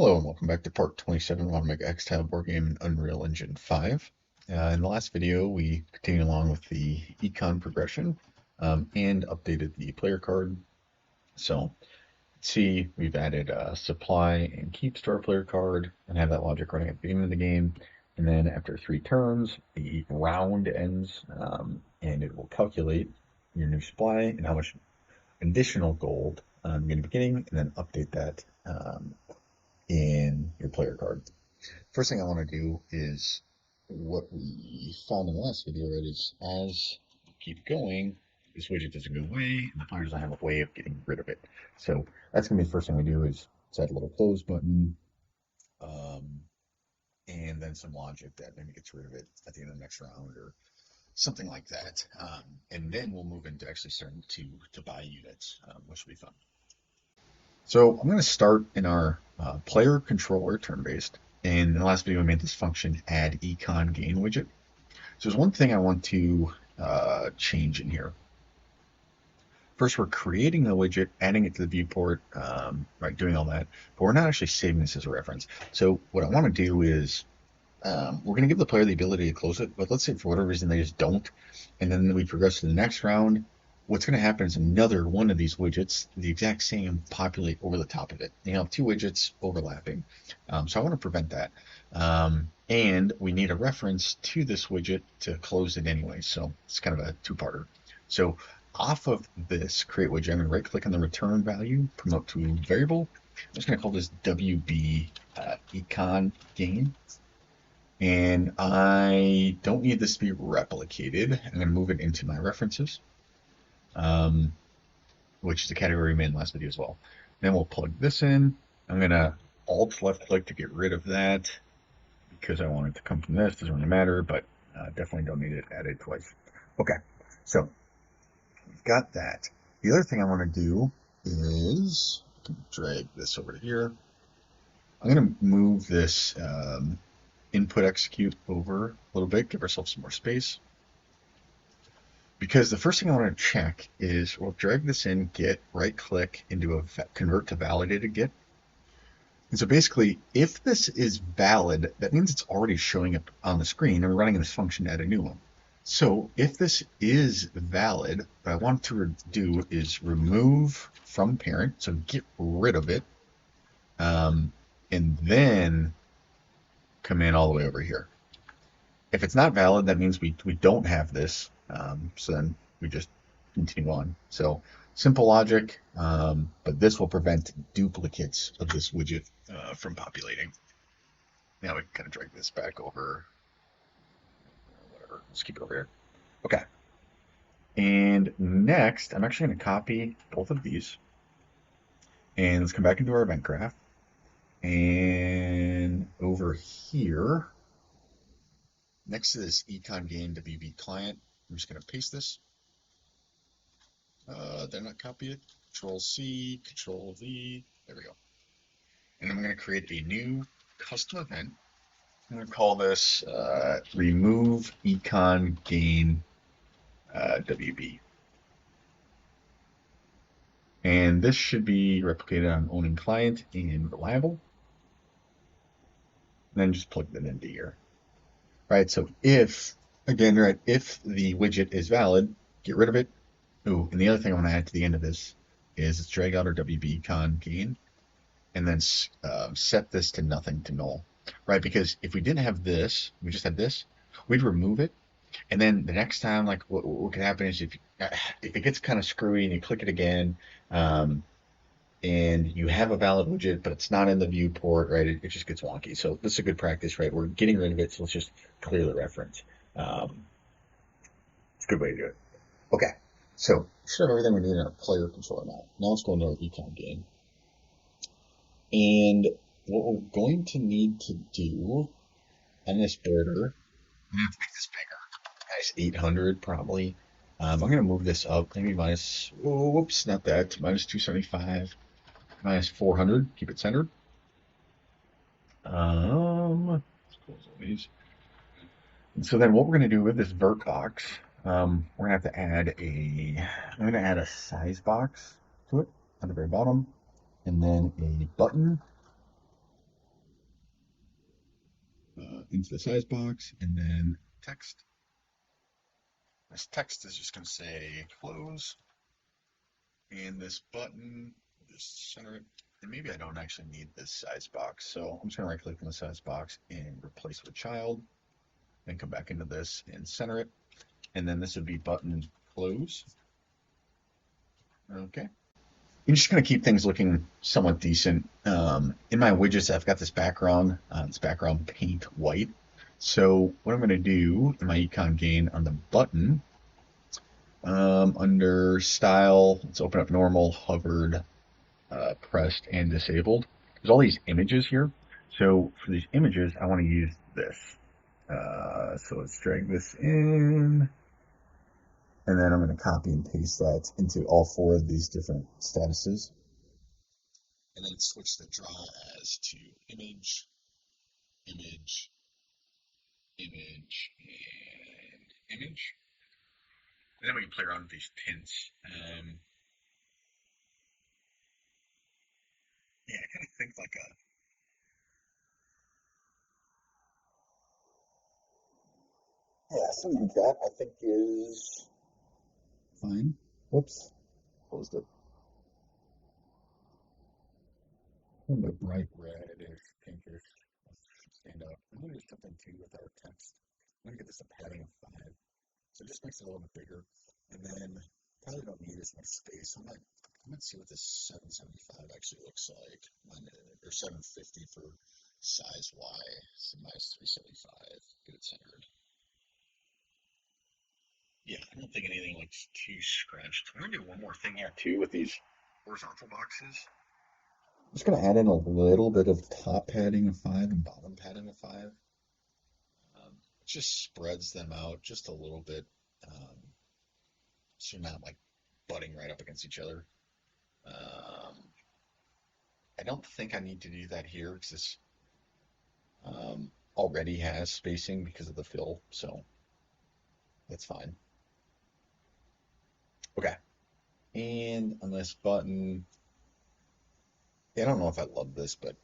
Hello and welcome back to part 27 of my HexTile board game in Unreal Engine 5. In the last video, we continued along with the econ progression and updated the player card. So, see, we've added supply and keeps to our player card and have that logic running at the beginning of the game. And then after 3 turns, the round ends and it will calculate your new supply and how much additional gold in the beginning, and then update that in your player card. First thing I want to do is what we found in the last video, right, is as you keep going, this widget doesn't go away, and the player doesn't have a way of getting rid of it. So that's going to be the first thing we do is set a little close button, um, and then some logic that maybe gets rid of it at the end of the next round or something like that. And then we'll move into actually starting to buy units, which will be fun. So I'm going to start in our player controller turn-based. And in the last video, we made this function add econ gain widget. So there's one thing I want to change in here. First, we're creating a widget, adding it to the viewport, right, doing all that, but we're not actually saving this as a reference. So what I want to do is we're going to give the player the ability to close it, but let's say for whatever reason they just don't, and then we progress to the next round. What's going to happen is another one of these widgets, the exact same, populate over the top of it. You have 2 widgets overlapping. So I want to prevent that. And we need a reference to this widget to close it anyway. So it's kind of a 2-parter. So off of this create widget, I'm going to right click on the return value, promote to variable. I'm just going to call this WB econ gain. And I don't need this to be replicated. I'm going to move it into my references. Which is a category we made in the last video as well. Then we'll plug this in. I'm going to Alt left click to get rid of that because I want it to come from this. Doesn't really matter, but definitely don't need it added twice. Okay, so we've got that. The other thing I want to do is drag this over to here. I'm going to move this input execute over a little bit, give ourselves some more space. Because the first thing I want to check is we'll drag this in, get, right click into a convert to validated get. And so basically, if this is valid, that means it's already showing up on the screen and we're running this function to add a new one. So if this is valid, what I want to do is remove from parent, so get rid of it, and then come in all the way over here. If it's not valid, that means we don't have this. So then we just continue on. So simple logic, but this will prevent duplicates of this widget from populating. Now we can kind of drag this back over. Whatever, let's keep it over here. Okay. And next, I'm actually going to copy both of these. And let's come back into our event graph. And over here, next to this econ gain WB client, I'm just going to paste this. Then I copy it. Control C, Control V. There we go. And I'm going to create a new custom event. I'm going to call this remove econ gain WB. And this should be replicated on owning client and reliable. And then just plug that into here. Right, so if, again, right, if the widget is valid, get rid of it. Ooh, and the other thing I want to add to the end of this is let's drag out our WB econ gain and then set this to nothing, to null, right? Because if we didn't have this, we just had this, we'd remove it. And then the next time, like what could happen is if it gets kind of screwy and you click it again, and you have a valid widget, but it's not in the viewport, right? It just gets wonky. So this is a good practice, right? We're getting rid of it, so let's just clear the reference. It's a good way to do it. Okay, so should have everything we need in our player controller now. Now let's go into our econ gain. And what we're going to need to do on this border, I'm going to have to make this bigger. Nice 800 probably. I'm going to move this up, maybe minus, oh, whoops, not that, minus 275. Minus 400, keep it centered. Let's close all these. And so then what we're going to do with this vert box, we're going to have to add I'm going to add a size box to it at the very bottom, and then a button, into the size box, and then text. This text is just going to say close, and this button, just center it. And maybe I don't actually need this size box, so I'm just going to right click on the size box and replace with a child, then come back into this and center it. And then this would be button close. Okay. I'm just going to keep things looking somewhat decent. In my widgets, I've got this background paint white. So what I'm going to do in my econ gain on the button, under style, let's open up normal, hovered, pressed, and disabled. There's all these images here. So for these images, I want to use this. So let's drag this in. And then I'm going to copy and paste that into all four of these different statuses. And then switch the draw as to image, image, image, and image. And then we can play around with these tints. Yeah, I kind of think like a... Yeah, something like that I think is fine. Whoops, closed it. A bright reddish, pinkish. Stand up. I'm going to do something too with our text. I'm going to get this a padding of 5. So it just makes it a little bit bigger. And then probably don't need as much space. I might see what this 775 actually looks like. Or 750 for size Y. So minus 375. Get it centered. Yeah, I don't think anything looks too scratched. I'm going to do one more thing here too with these horizontal boxes. I'm just going to add in a little bit of top padding of 5 and bottom padding of 5. It just spreads them out just a little bit, so you're not like butting right up against each other. I don't think I need to do that here because this already has spacing because of the fill, so that's fine. Okay, and on this button, yeah, I don't know if I love this, but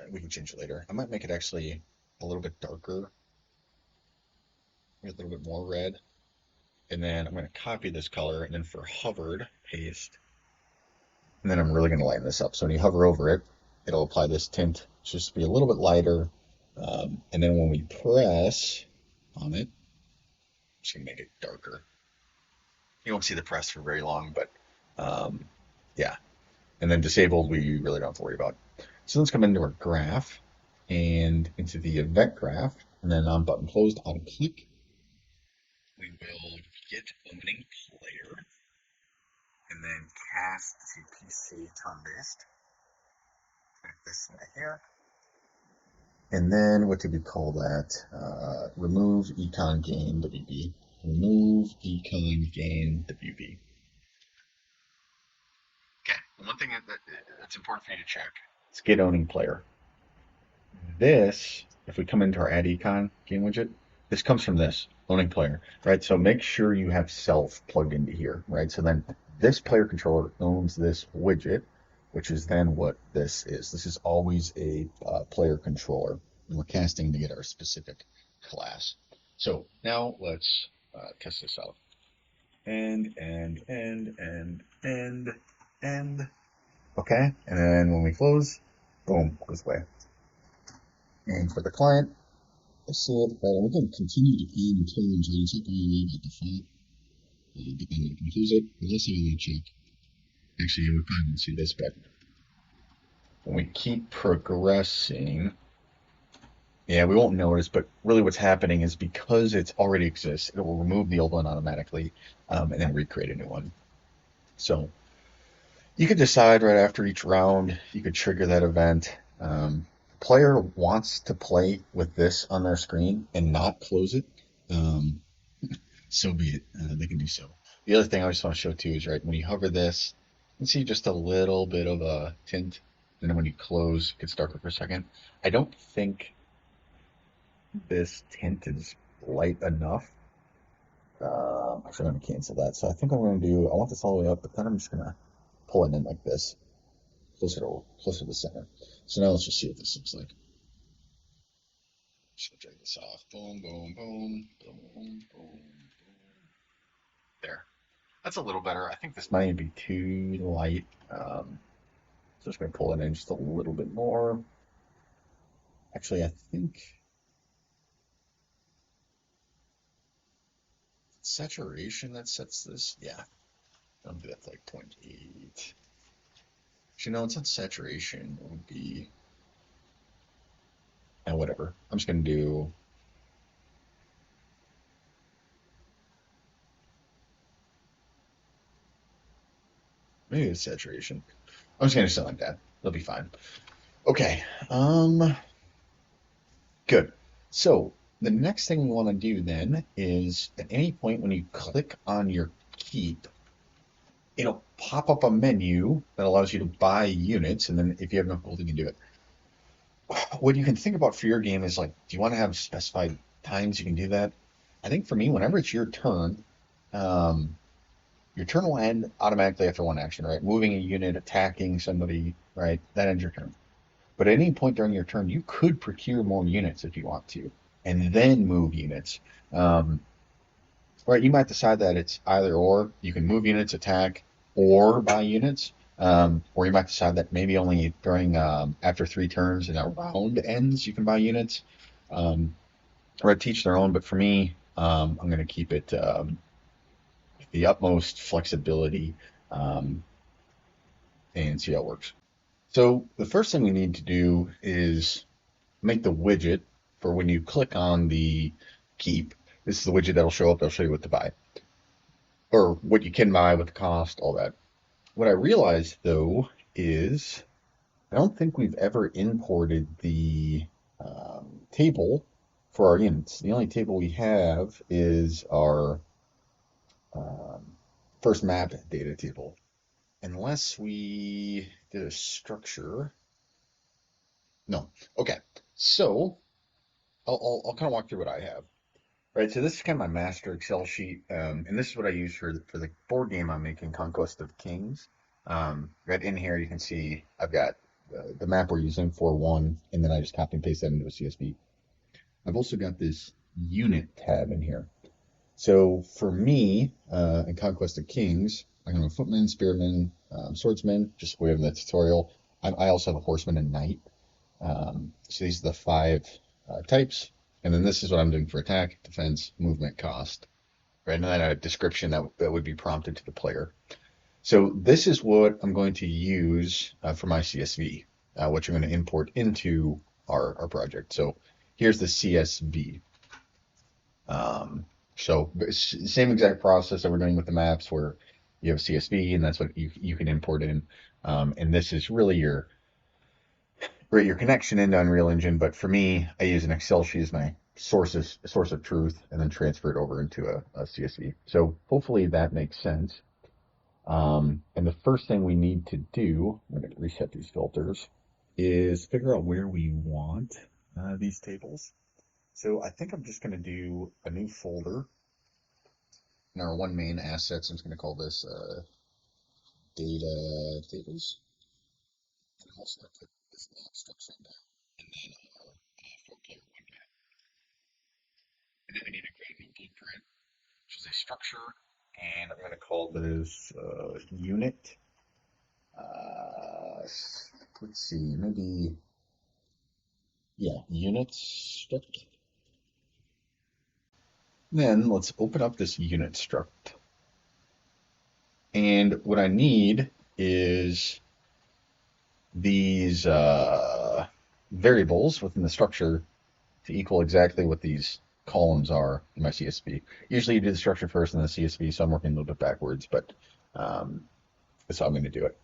we can change it later. I might make it actually a little bit darker, a little bit more red. And then I'm going to copy this color, and then for hovered, paste. And then I'm really going to lighten this up. So when you hover over it, it'll apply this tint, just to be a little bit lighter. And then when we press on it, I'm just going to make it darker. You won't see the press for very long, but yeah. And then disabled, we really don't have to worry about. So let's come into our graph and into the event graph, and then on button closed, on click, we will get opening player, and then cast to PC turn-based. Connect this into here. And then what did we call that? Remove econ gain WB. Remove econ gain WB. Okay, one thing that's important for you to check is get owning player. This, if we come into our add econ gain widget, this comes from this owning player, right? So make sure you have self plugged into here, right? So then this player controller owns this widget, which is then what this is. This is always a player controller, and we're casting to get our specific class. So now let's test this out. End. Okay, and then when we close, boom, goes away. And for the client, I see it, right? We can continue to add and change and check all the way about the font. But then we can close it. Let's see how we check. Actually, we probably won't see this, but when we keep progressing, yeah, we won't notice, but really what's happening is because it's already exists, it will remove the old one automatically, and then recreate a new one. So you could decide right after each round, you could trigger that event. Player wants to play with this on their screen and not close it, so be it. They can do so. The other thing I just want to show too is right when you hover this, you can see just a little bit of a tint, and then when you close, it gets darker for a second. I don't think this tint is light enough. Actually, I'm going to cancel that. So I think I'm going to do, I want this all the way up, but then I'm just going to pull it in like this, closer to the center. So now let's just see what this looks like. just gonna drag this off. Boom, boom, boom, boom, boom, boom. There. That's a little better. I think this might be too light. So just gonna pull it in just a little bit more. Actually, I think saturation that sets this. Yeah, I'll do that to like 0.8. Actually, no, it's not saturation. It would be, and whatever. I'm just gonna do. Maybe it's saturation. I'm just gonna do something like that. It'll be fine. Okay. Good. So the next thing we want to do then is at any point when you click on your keep, it'll pop up a menu that allows you to buy units, and then if you have enough gold, you can do it. What you can think about for your game is like, do you want to have specified times you can do that? I think for me, whenever it's um, your turn will end automatically after one action, right? Moving a unit, attacking somebody, right? That ends your turn. But at any point during your turn, you could procure more units if you want to, and then move units. Um, right, you might decide that it's either or. You can move units, attack, or buy units. Or you might decide that maybe only during after 3 turns and a round ends, you can buy units. Um, or teach their own, but for me, I'm going to keep it the utmost flexibility um, and see how it works. So the first thing we need to do is make the widget for when you click on the keep. This is the widget that'll show up. That'll show you what to buy or what you can buy, what the cost, all that. What I realized though is I don't think we've ever imported the table for our units. The only table we have is our um, first map data table. Unless we did a structure. No. Okay. So I'll kind of walk through what I have. Right, so this is kind of my master Excel sheet, and this is what I use for the board game I'm making, Conquest of Kings. Right in here, you can see I've got the map we're using for one, and then I just copy and paste that into a CSV. I've also got this unit tab in here. So for me, in Conquest of Kings, I have a footman, spearman, swordsman, just the way of the tutorial. I also have a horseman and knight. So these are the 5 types. And then this is what I'm doing for attack, defense, movement, cost. Right, and then a description that would be prompted to the player. So this is what I'm going to use for my CSV, which I'm going to import into our project. So here's the CSV. So same exact process that we're doing with the maps where you have CSV and that's what you can import in. And this is really your connection into Unreal Engine, but for me, I use an Excel sheet as my source of truth, and then transfer it over into a CSV. So hopefully that makes sense. And the first thing we need to do, I'm going to reset these filters, is figure out where we want these tables. So I think I'm just going to do a new folder in our one main assets. I'm just going to call this data tables. And I'm also going to put this map structure in there. And then our four-player one map. And then we need to create a new blueprint, which is a structure. And I'm going to call this unit. Uh, let's see, maybe, yeah, unit struct. Then let's open up this unit struct. And what I need is these variables within the structure to equal exactly what these columns are in my CSV. Usually you do the structure first and then the CSV, so I'm working a little bit backwards, but that's how I'm going to do it.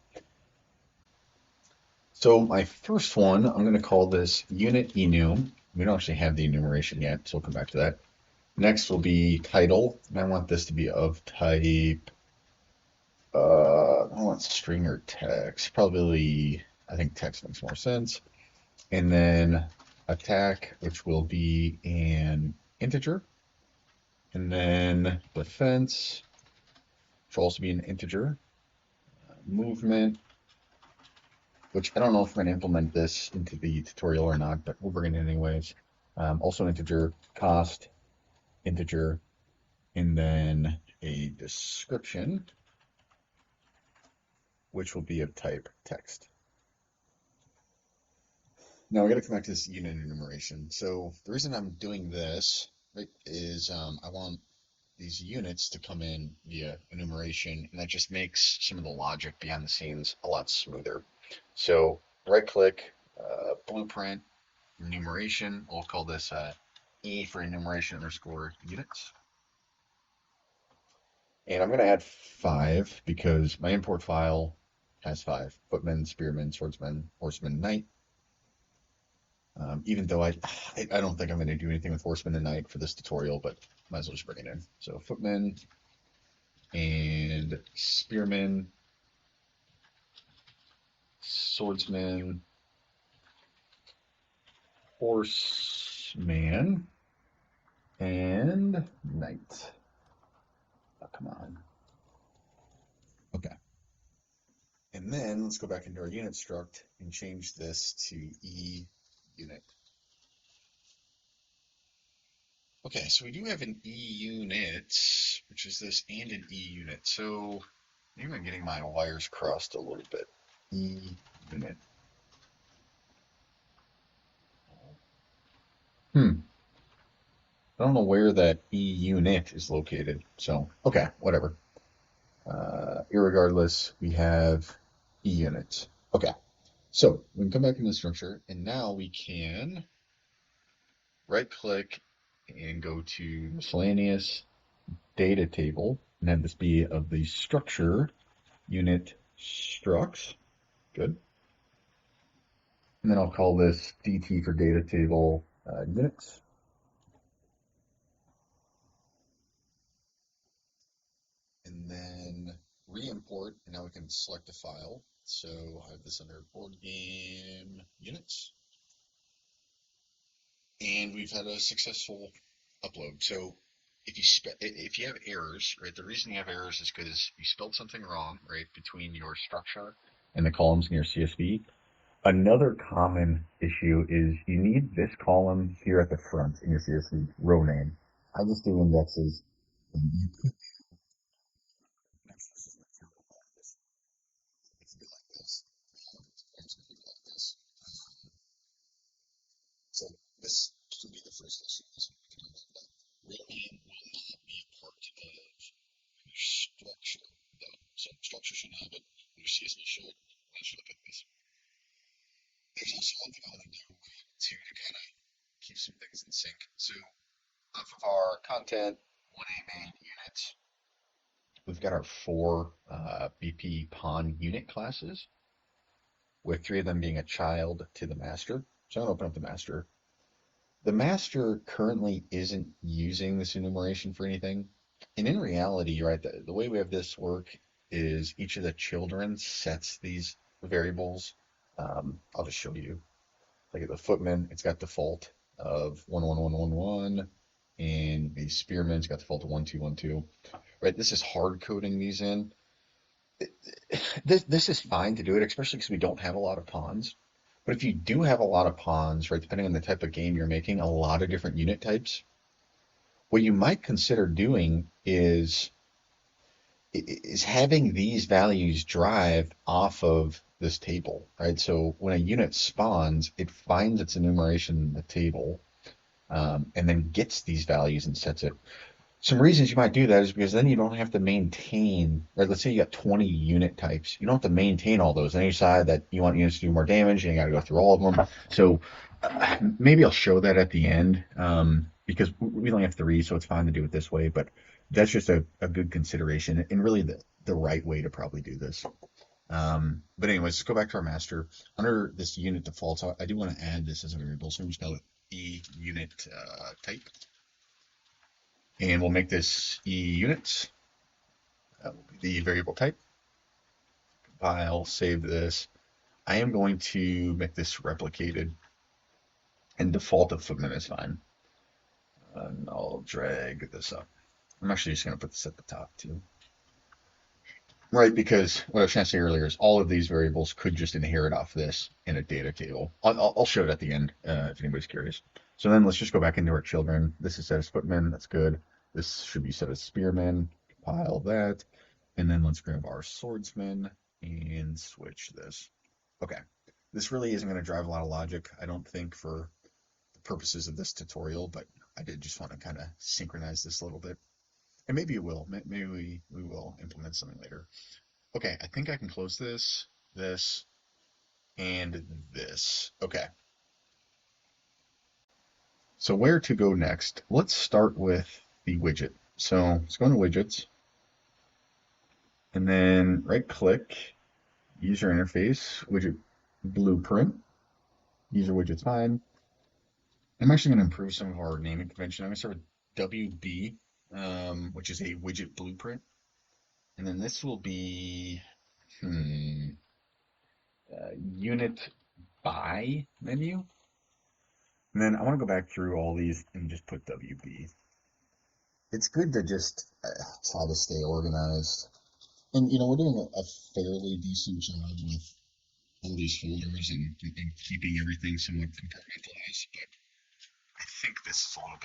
So my first one, I'm going to call this unit enum. We don't actually have the enumeration yet, so we'll come back to that. Next will be title, and I want this to be of type, I want string or text. Probably, I think text makes more sense. And then attack, which will be an integer. And then defense, which will also be an integer. Movement, which I don't know if we're going to implement this into the tutorial or not, but we'll bring it in anyways. Also an integer, cost, integer, and then a description, which will be of type text. Now we got to come back to this unit enumeration. So the reason I'm doing this, right, is I want these units to come in via enumeration, and that just makes some of the logic behind the scenes a lot smoother. So right click, blueprint, enumeration. We'll call this E for enumeration underscore units. And I'm going to add 5 because my import file has 5. Footman, spearman, swordsman, horseman, knight. Even though I don't think I'm going to do anything with horseman and knight for this tutorial, but might as well just bring it in. So footman and spearman, swordsman, horseman, and knight. Oh, come on. Okay. And then let's go back into our unit struct and change this to E unit. Okay, so we do have an E unit, which is this, and an E unit. So maybe I'm getting my wires crossed a little bit. E unit. I don't know where that E unit is located. So, okay, whatever. Irregardless, we have E units. Okay, so we can come back into the structure, and now we can right click and go to miscellaneous data table and have this be of the structure unit structs. Good. And then I'll call this DT for data table units. And then re-import, and now we can select a file. So I have this under board game units. And we've had a successful upload. So if you have errors, right, the reason you have errors is because you spelled something wrong, right, between your structure and the columns in your CSV. Another common issue is you need this column here at the front in your CSV row name. I just do indexes. And you could be like this. Like this. So this could be the first issue. Row name will not be part of your structure, though. So structure should have it. Your CSV should. I should look at this. There's also one thing I want to do to kind of keep some things in sync. So off of our content 1A main units, we've got our 4 BP pawn unit classes, with 3 of them being a child to the master. So I'm going to open up the master. The master currently isn't using this enumeration for anything. And in reality, right, the way we have this work is each of the children sets these variables. I'll just show you. Like at the footman, it's got default of 11111, and the spearman's got default of 1212. Right, this is hard coding these in. This is fine to do it, especially because we don't have a lot of pawns. But if you do have a lot of pawns, right, depending on the type of game you're making, a lot of different unit types, what you might consider doing is having these values drive off of this table, right? So when a unit spawns, it finds its enumeration in the table, and then gets these values and sets it. Some reasons you might do that is because then you don't have to maintain, right? Let's say you got 20 unit types. You don't have to maintain all those. And you decide that you want units to do more damage and you got to go through all of them. So maybe I'll show that at the end, because we only have 3, so it's fine to do it this way. But that's just a good consideration and really the right way to probably do this. But anyways, let's go back to our master. Under this unit defaults, I do want to add this as a variable. So I'm just going to E unit type. And we'll make this E units. That will be the variable type. Compile, save this. I am going to make this replicated, and default of footman is fine. And I'll drag this up. I'm actually just going to put this at the top too. Right, because what I was trying to say earlier is all of these variables could just inherit off this in a data table. I'll show it at the end if anybody's curious. So then let's just go back into our children. This is set as footmen. That's good. This should be set as spearmen. Compile that. And then let's grab our swordsman and switch this. Okay. This really isn't going to drive a lot of logic, I don't think, for the purposes of this tutorial, but I did just want to kind of synchronize this a little bit. And maybe it will. Maybe we will implement something later. Okay, I think I can close this, and this. Okay. So where to go next? Let's start with the widget. So let's go into widgets, and then right click, user interface, widget blueprint, user widget's fine. I'm actually going to improve some of our naming convention. I'm going to start with WB, which is a widget blueprint. And then this will be unit by menu. And then I want to go back through all these and just put WB. It's good to just try to stay organized. And, we're doing a fairly decent job with all these folders and keeping everything somewhat compartmentalized, but I think this is a little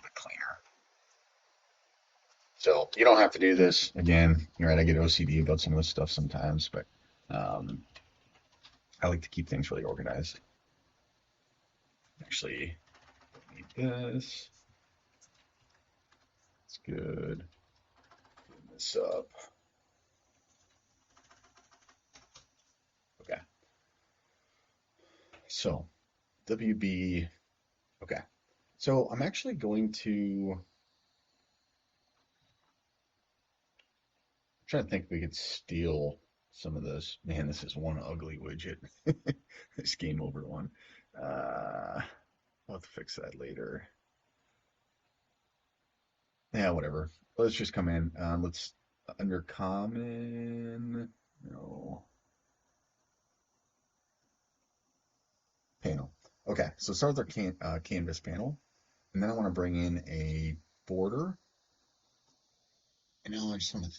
bit cleaner. So you don't have to do this. Again, you're right, I get OCD about some of this stuff sometimes, but um, I like to keep things really organized. Actually, need this. It's good. Clean this up. Okay. So WB. Okay. So I'm actually going to try to think if we could steal some of this. Man, this is one ugly widget. This game over one. I'll have to fix that later. Yeah, whatever. Let's just come in. Let's under common. No. Panel. Okay, so start with our canvas panel, and then I want to bring in a border. And now I just want to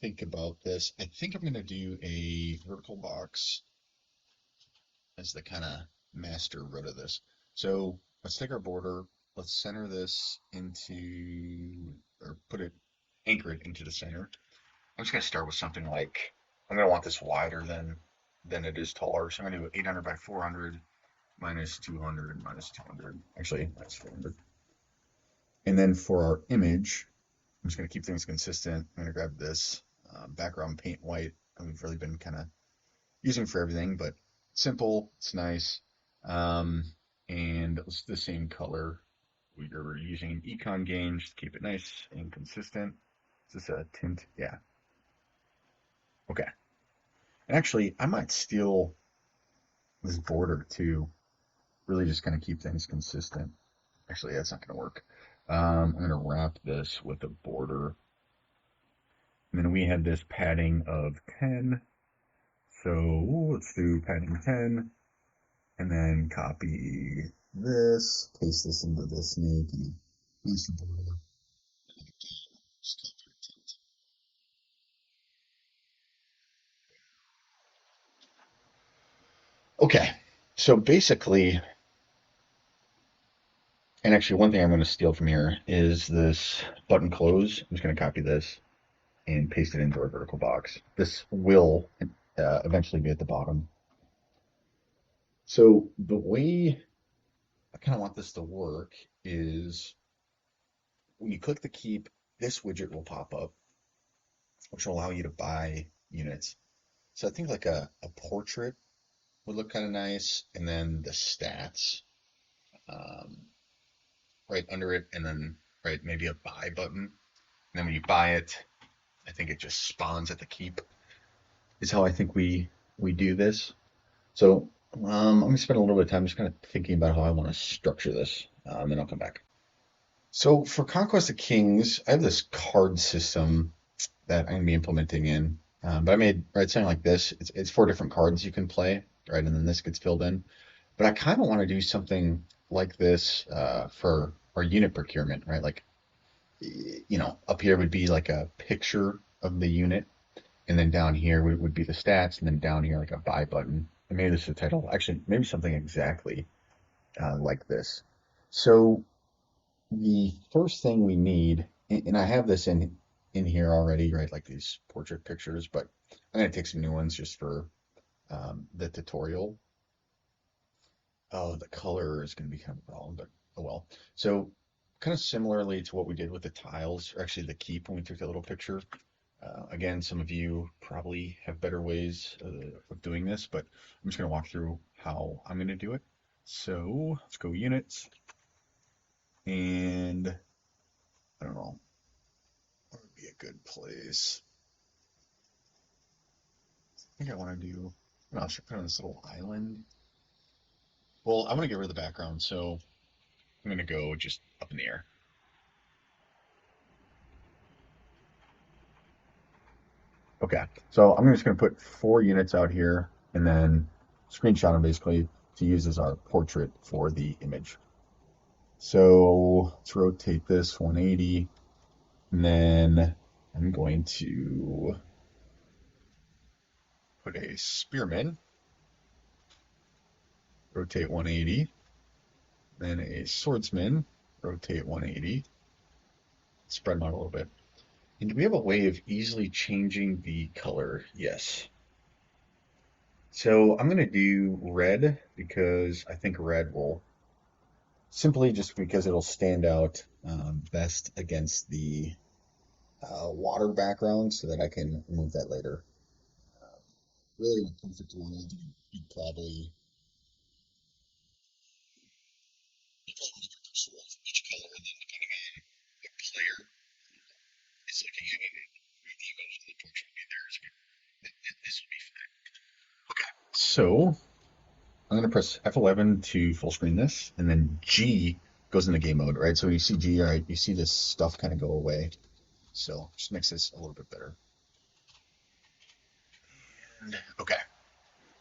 think about this. I think I'm going to do a vertical box as the kind of master root of this. So let's take our border, let's center this into, or anchor it into the center. I'm just going to start with something like, I'm going to want this wider than it is taller. So I'm going to do 800 by 400 minus 200 minus 200. Actually, that's 400. And then for our image, I'm just going to keep things consistent. I'm going to grab this background paint white that we've really been kind of using for everything, but simple, it's nice. And it's the same color. We're using an econ gauge to keep it nice and consistent. Is this a tint? Yeah. Okay. And actually, I might steal this border too. Really just kind of keep things consistent. Actually, that's not going to work. I'm going to wrap this with a border. And then we had this padding of 10. So let's do padding 10. And then copy this, paste this into this snake, and use the border. Okay, so basically, and actually one thing I'm going to steal from here is this button close. I'm just going to copy this and paste it into our vertical box. This will eventually be at the bottom. So the way I kind of want this to work is when you click the keep, this widget will pop up, which will allow you to buy units. So I think like a portrait would look kind of nice, and then the stats um, right under it, and then right maybe a buy button. And then when you buy it, I think it just spawns at the keep. Is how I think we do this. So I'm gonna spend a little bit of time just kind of thinking about how I want to structure this, then I'll come back. So for Conquest of Kings, I have this card system that I'm gonna be implementing in. But I made something like this. It's 4 different cards you can play, right, and then this gets filled in. But I kind of want to do something like this for our unit procurement, right? Like, up here would be like a picture of the unit, and then down here would be the stats, and then down here like a buy button. And maybe this is the title. Actually, maybe something exactly like this. So the first thing we need, and I have this in here already, right? Like these portrait pictures, but I'm gonna take some new ones just for the tutorial. Oh, the color is gonna be kind of a problem, but oh well. So kind of similarly to what we did with the tiles, or actually the keep when we took that little picture. Again, some of you probably have better ways of doing this, but I'm just gonna walk through how I'm gonna do it. So let's go units, and I don't know, what would be a good place? I think I want to do, no, I should put on this little island. Well, I'm gonna get rid of the background, so I'm gonna go just up in the air. Okay, so I'm just gonna put 4 units out here and then screenshot them basically to use as our portrait for the image. So let's rotate this 180, and then I'm going to put a spearman, rotate 180, then a swordsman, rotate 180, spread them out a little bit. And do we have a way of easily changing the color? Yes. So I'm going to do red because I think red will simply just because it'll stand out best against the water background so that I can remove that later. Really, in a perfect world, you'd probably swap each color, and then depending on what player is looking at it, the image and the portrait will be theirs. But this will be fine. Okay, so I'm going to press F11 to full screen this, and then G goes into game mode, right? So you see G, right? You see this stuff kind of go away. So just makes this a little bit better. And, okay,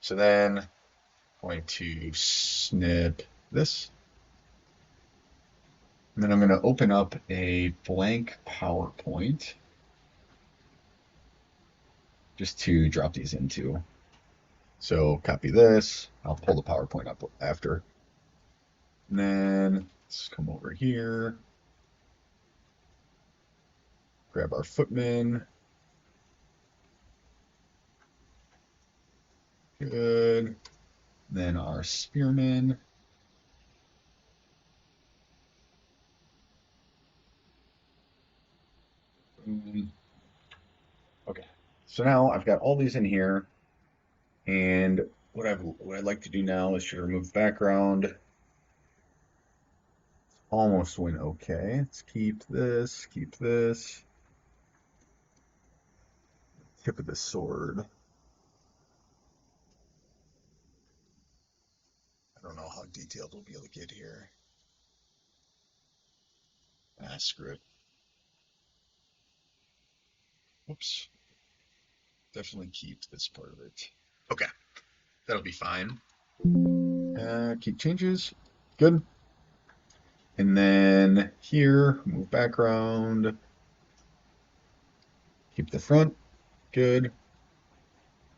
so then I'm going to snip this. And then I'm going to open up a blank PowerPoint just to drop these into. So copy this. I'll pull the PowerPoint up after. And then let's come over here, grab our footman. Good. Then our spearman. Okay. So now I've got all these in here, and what I'd like to do now is to remove background. Almost went okay. Let's keep this, keep this. Tip of the sword. I don't know how detailed we'll be able to get here. Ah, screw it. Whoops. Definitely keep this part of it. Okay, that'll be fine. Keep changes. Good. And then here, move background. Keep the front. Good.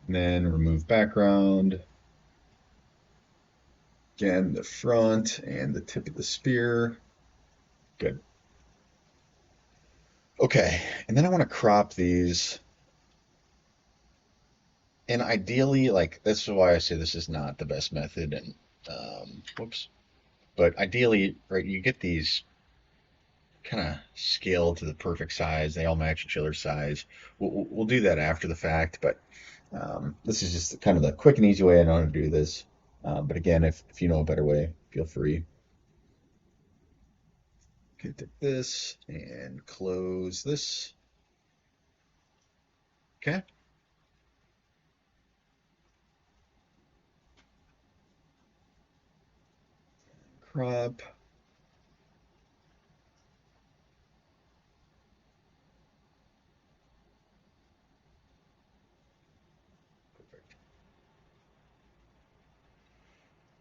And then remove background. Again, the front and the tip of the spear. Good. Okay, and then I want to crop these. And ideally, like, this is why I say this is not the best method. And, whoops. But ideally, right, you get these kind of scaled to the perfect size. They all match each other's size. We'll do that after the fact, but this is just kind of the quick and easy way I know how to do this. But again, if you know a better way, feel free. Okay, take this and close this. Okay. Crop. Perfect.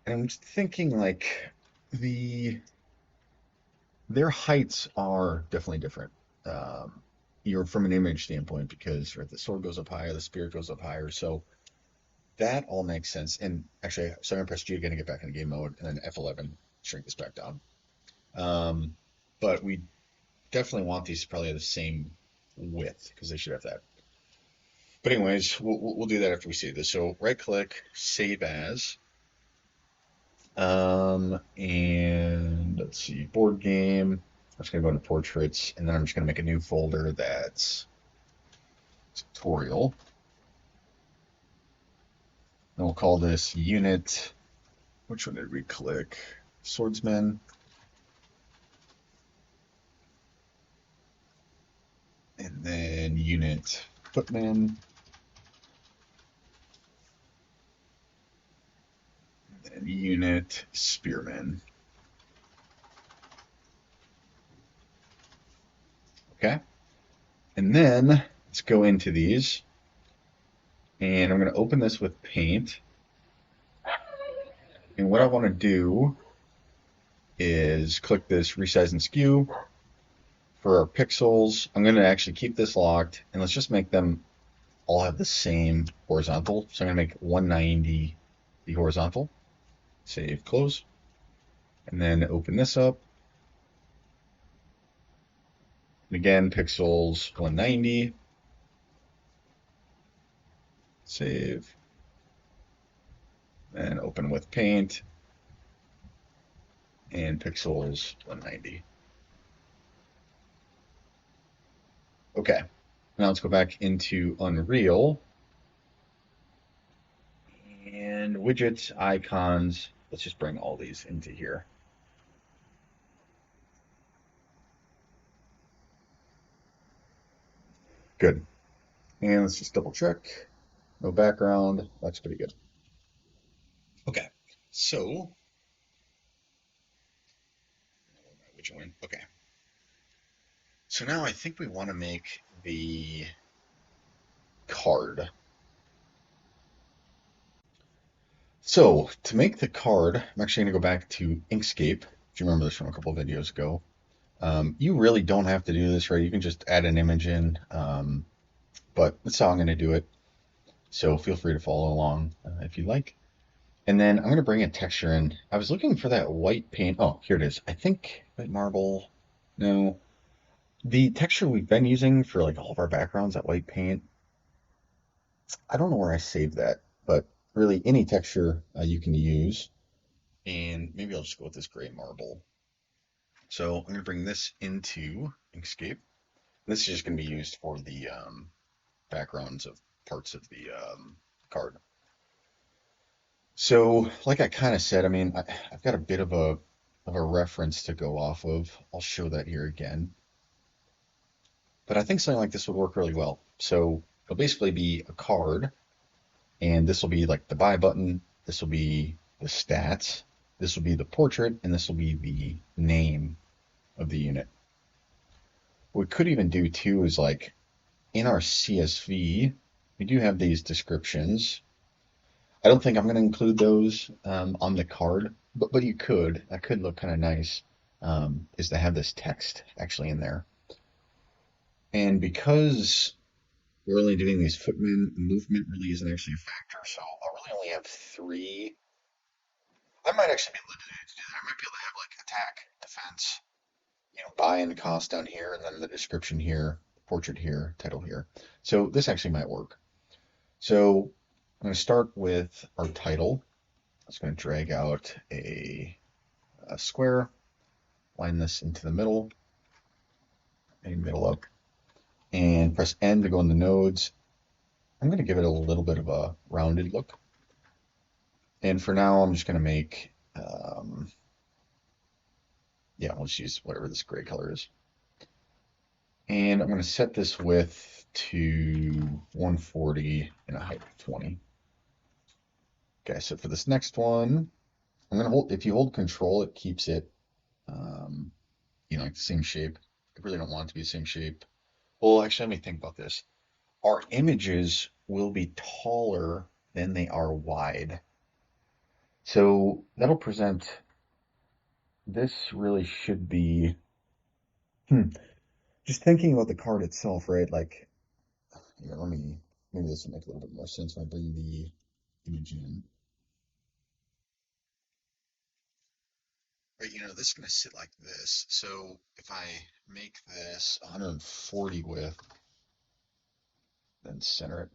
And I'm just thinking like the their heights are definitely different. Um, you're from an image standpoint because right, the sword goes up higher, the spear goes up higher. So that all makes sense. And actually, so I'm gonna press G again to get back into game mode, and then F11, shrink this back down. Um, but we definitely want these to probably have the same width because they should have that. But anyways, we'll do that after we save this. So right click, save as, and let's see, board game. I'm just gonna go into portraits, and then I'm just gonna make a new folder that's tutorial, and we'll call this unit. Which one did we click? Swordsman, and then unit footman, and unit spearman. Okay, and then let's go into these, and I'm gonna open this with paint. And what I want to do is click this resize and skew for our pixels. I'm going to actually keep this locked, and let's just make them all have the same horizontal. So I'm going to make 190 the horizontal. Save, close, and then open this up. And again, pixels 190. Save, and open with paint, and pixels 190. Okay, now let's go back into Unreal. And widgets, icons, let's just bring all these into here. Good. And let's just double check. No background. That's pretty good. Okay. So, which one? Okay. So now I think we want to make the card. So to make the card, I'm actually going to go back to Inkscape. If you remember this from a couple of videos ago, you really don't have to do this, right? You can just add an image in, but that's how I'm going to do it. So feel free to follow along if you like. And then I'm going to bring a texture in. I was looking for that white paint. Oh, here it is. I think white marble. No. The texture we've been using for like all of our backgrounds, that white paint, I don't know where I saved that, but really any texture you can use. And maybe I'll just go with this gray marble. So I'm going to bring this into Inkscape. This is just going to be used for the backgrounds of parts of the card. So, like I kind of said, I mean, I've got a bit of a reference to go off of. I'll show that here again. But I think something like this would work really well. So it'll basically be a card, and this will be like the buy button. This will be the stats. This will be the portrait, and this will be the name of the unit. What we could even do too is like in our CSV, we do have these descriptions. I don't think I'm going to include those on the card, but you could. That could look kind of nice. Is to have this text actually in there. And because we're only doing these footmen, movement really isn't actually a factor. So I'll really only have three. I might actually be able to do that. I might be able to have like attack, defense, buy and cost down here, and then the description here, portrait here, title here. So this actually might work. So I'm going to start with our title. I'm just going to drag out a square, line this into the middle, a middle up, and press N to go in the nodes. I'm going to give it a little bit of a rounded look. And for now, I'm just going to make, yeah, let's use whatever this gray color is. And I'm going to set this width to 140 and a height of 20. Okay, so for this next one, I'm going to hold, if you hold control, it keeps it, like the same shape. I really don't want it to be the same shape. Well, actually, let me think about this. Our images will be taller than they are wide. So that'll present, this really should be, hmm, just thinking about the card itself, right? Like, maybe this will make a little bit more sense when I bring the image in. right, this is going to sit like this. So if I make this 140 width, then center it,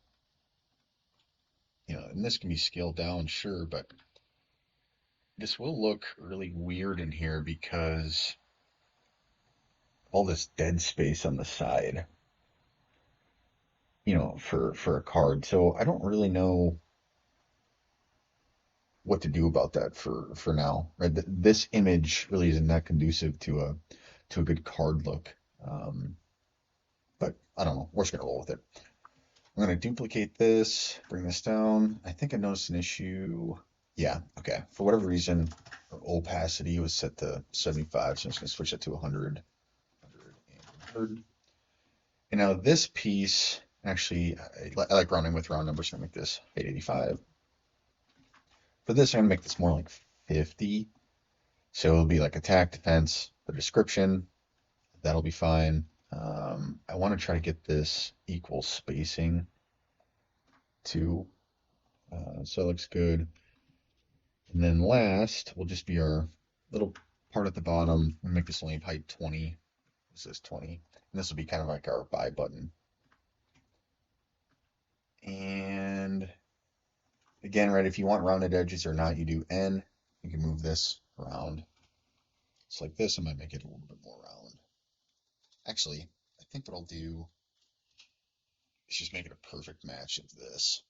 and this can be scaled down, sure, but this will look really weird in here because all this dead space on the side, for a card. So I don't really know what to do about that for now. Right, this image really isn't that conducive to a good card look. Um, but I don't know. We're just gonna roll with it. I'm gonna duplicate this, bring this down. I think I noticed an issue. Yeah, okay. For whatever reason, opacity was set to 75, so I'm just gonna switch it to 100, 100. And now this piece, actually, I like rounding with round numbers, so I'm gonna make this 885. For this, I'm gonna make this more like 50. So it'll be like attack, defense, the description. That'll be fine. I want to try to get this equal spacing too. So it looks good. And then last will just be our little part at the bottom. We'll make this only height 20. This is 20. And this will be kind of like our buy button. And again, right, if you want rounded edges or not, you do N. You can move this around. It's like this. I might make it a little bit more round. Actually, I think what I'll do is just make it a perfect match of this.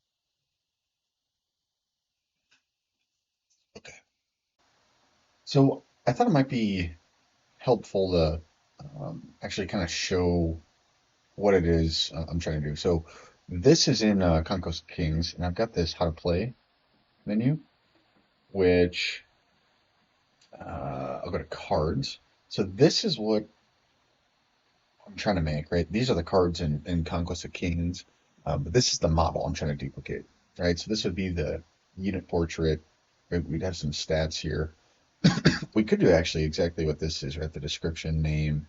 Okay. So I thought it might be helpful to actually kind of show what it is I'm trying to do. So this is in Conquest Kings, and I've got this how to play menu, which I'll go to cards. So this is what I'm trying to make, right? These are the cards in Conquest of Kings, but this is the model I'm trying to duplicate, right? So this would be the unit portrait. Right? We'd have some stats here. We could do actually exactly what this is, right? The description, name,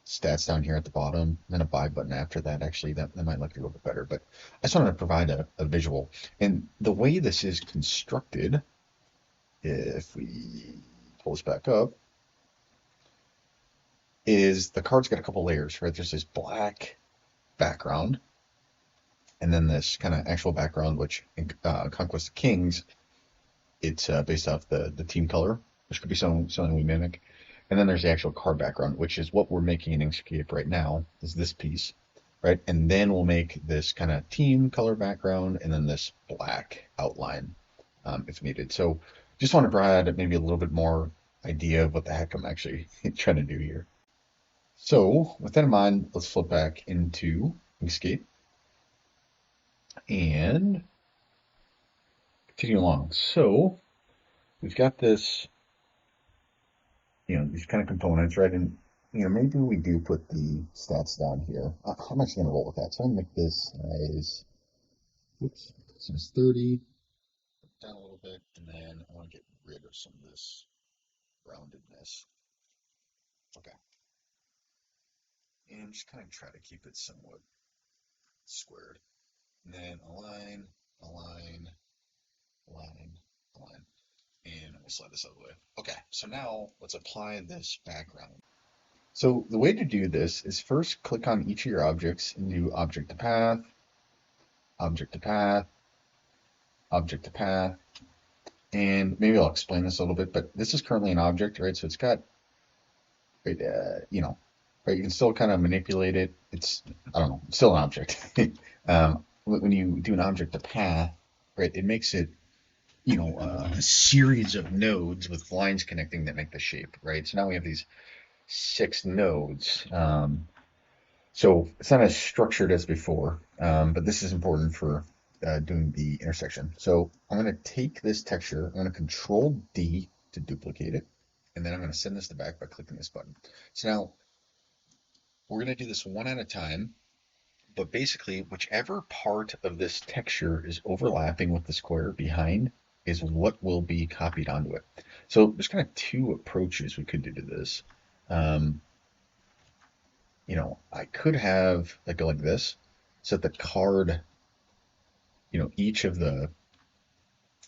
stats down here at the bottom, and then a buy button after that. Actually, that might look a little bit better, but I just wanted to provide a visual. And the way this is constructed, if we pull this back up, is the card's got a couple layers, right? There's this black background, and then this kind of actual background, which in Conquest of Kings, it's based off the team color, which could be something we mimic. And then there's the actual card background, which is what we're making in Inkscape right now, is this piece, right? And then we'll make this kind of team color background and then this black outline if needed. So just want to provide maybe a little bit more idea of what the heck I'm actually trying to do here. So with that in mind, let's flip back into Inkscape and continue along. So we've got this, these kind of components, right? And, maybe we do put the stats down here. I'm actually going to roll with that. So I'm going to make this as, oops, so it's 30, down a little bit, and then I want to get rid of some of this roundedness. Okay. And just kind of try to keep it somewhat squared. And then align, align, align, align. And I'm going to slide this out of the way. Okay, so now let's apply this background. So the way to do this is first click on each of your objects and do object to path, object to path, object to path. And maybe I'll explain this a little bit, but this is currently an object, right? So it's got, right, right, you can still kind of manipulate it. It's, I don't know, it's still an object. When you do an object to path, right, it makes it, a series of nodes with lines connecting that make the shape, right? So now we have these 6 nodes. So it's not as structured as before, but this is important for doing the intersection. So I'm going to take this texture, I'm going to Control D to duplicate it, and then I'm going to send this to back by clicking this button. So now we're going to do this one at a time, but basically whichever part of this texture is overlapping with the square behind is what will be copied onto it. So there's kind of 2 approaches we could do to this. I could have like go like this, so that the card, each of the,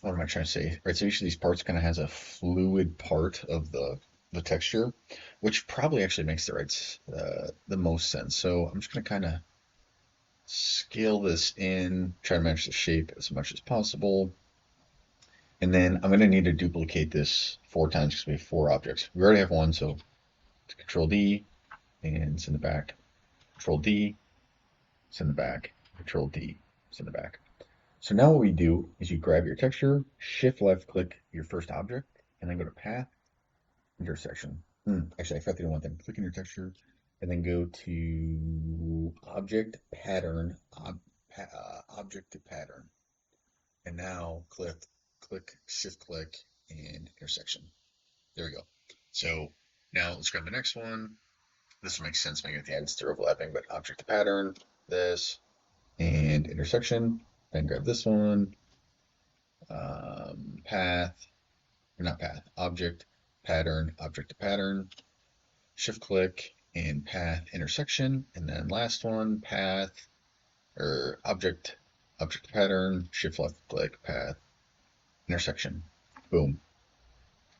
what am I trying to say? Right, so each of these parts kind of has a fluid part of the the texture, which probably actually makes the most sense. So I'm just gonna kind of scale this in, try to match the shape as much as possible. And then I'm gonna need to duplicate this 4 times because we have 4 objects. We already have one, so Control D and send it back. Control D, send it back. Control D, send it back. So now what we do is you grab your texture, shift left click your first object, and then go to path, intersection. Actually, I forgot to do one thing. Click on your texture, and then go to object pattern, object to pattern. And now click, shift click, and intersection. There we go. So now let's grab the next one. This will make sense maybe at the end it's overlapping, but object to pattern, this, and intersection. Then grab this one, path, or not path, object, pattern, object to pattern, shift click, and path intersection. And then last one, path, or object, object to pattern, shift left click, path, intersection. Boom.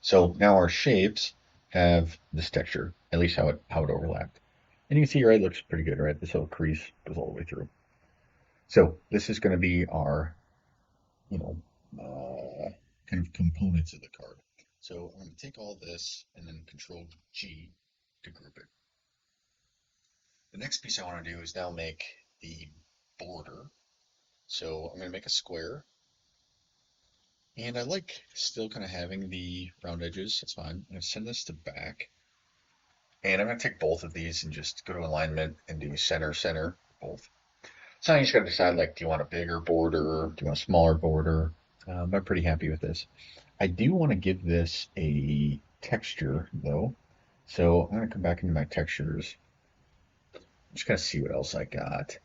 So now our shapes have this texture, at least how it overlapped. And you can see, right, it looks pretty good, right? This little crease goes all the way through. So this is going to be our, you know, kind of components of the card. So I'm going to take all this and then Control G to group it. The next piece I want to do is now make the border. So I'm going to make a square. And I like still kind of having the round edges. That's fine. I'm going to send this to back. And I'm going to take both of these and just go to alignment and do center, center, both. So now you just got to decide, like, do you want a bigger border? Do you want a smaller border? I'm pretty happy with this. I do want to give this a texture, though. So I'm going to come back into my textures. Just kind of see what else I got.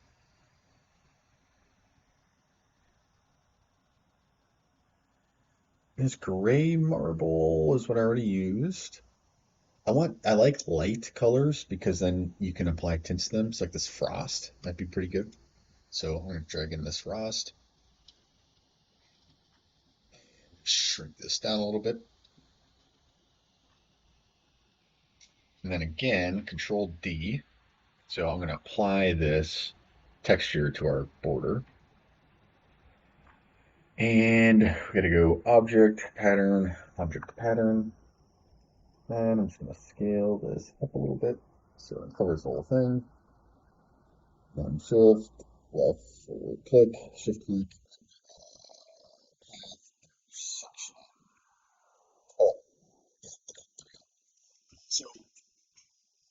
This gray marble is what I already used. I like light colors because then you can apply tints to them. It's like this frost might be pretty good. So I'm going to drag in this frost. Shrink this down a little bit. And then again, Control D. So I'm going to apply this texture to our border. And we got to go object, pattern, object, pattern. And I'm just going to scale this up a little bit so it covers the whole thing. Then shift, left, forward click, shift click. Oh, yeah, okay, so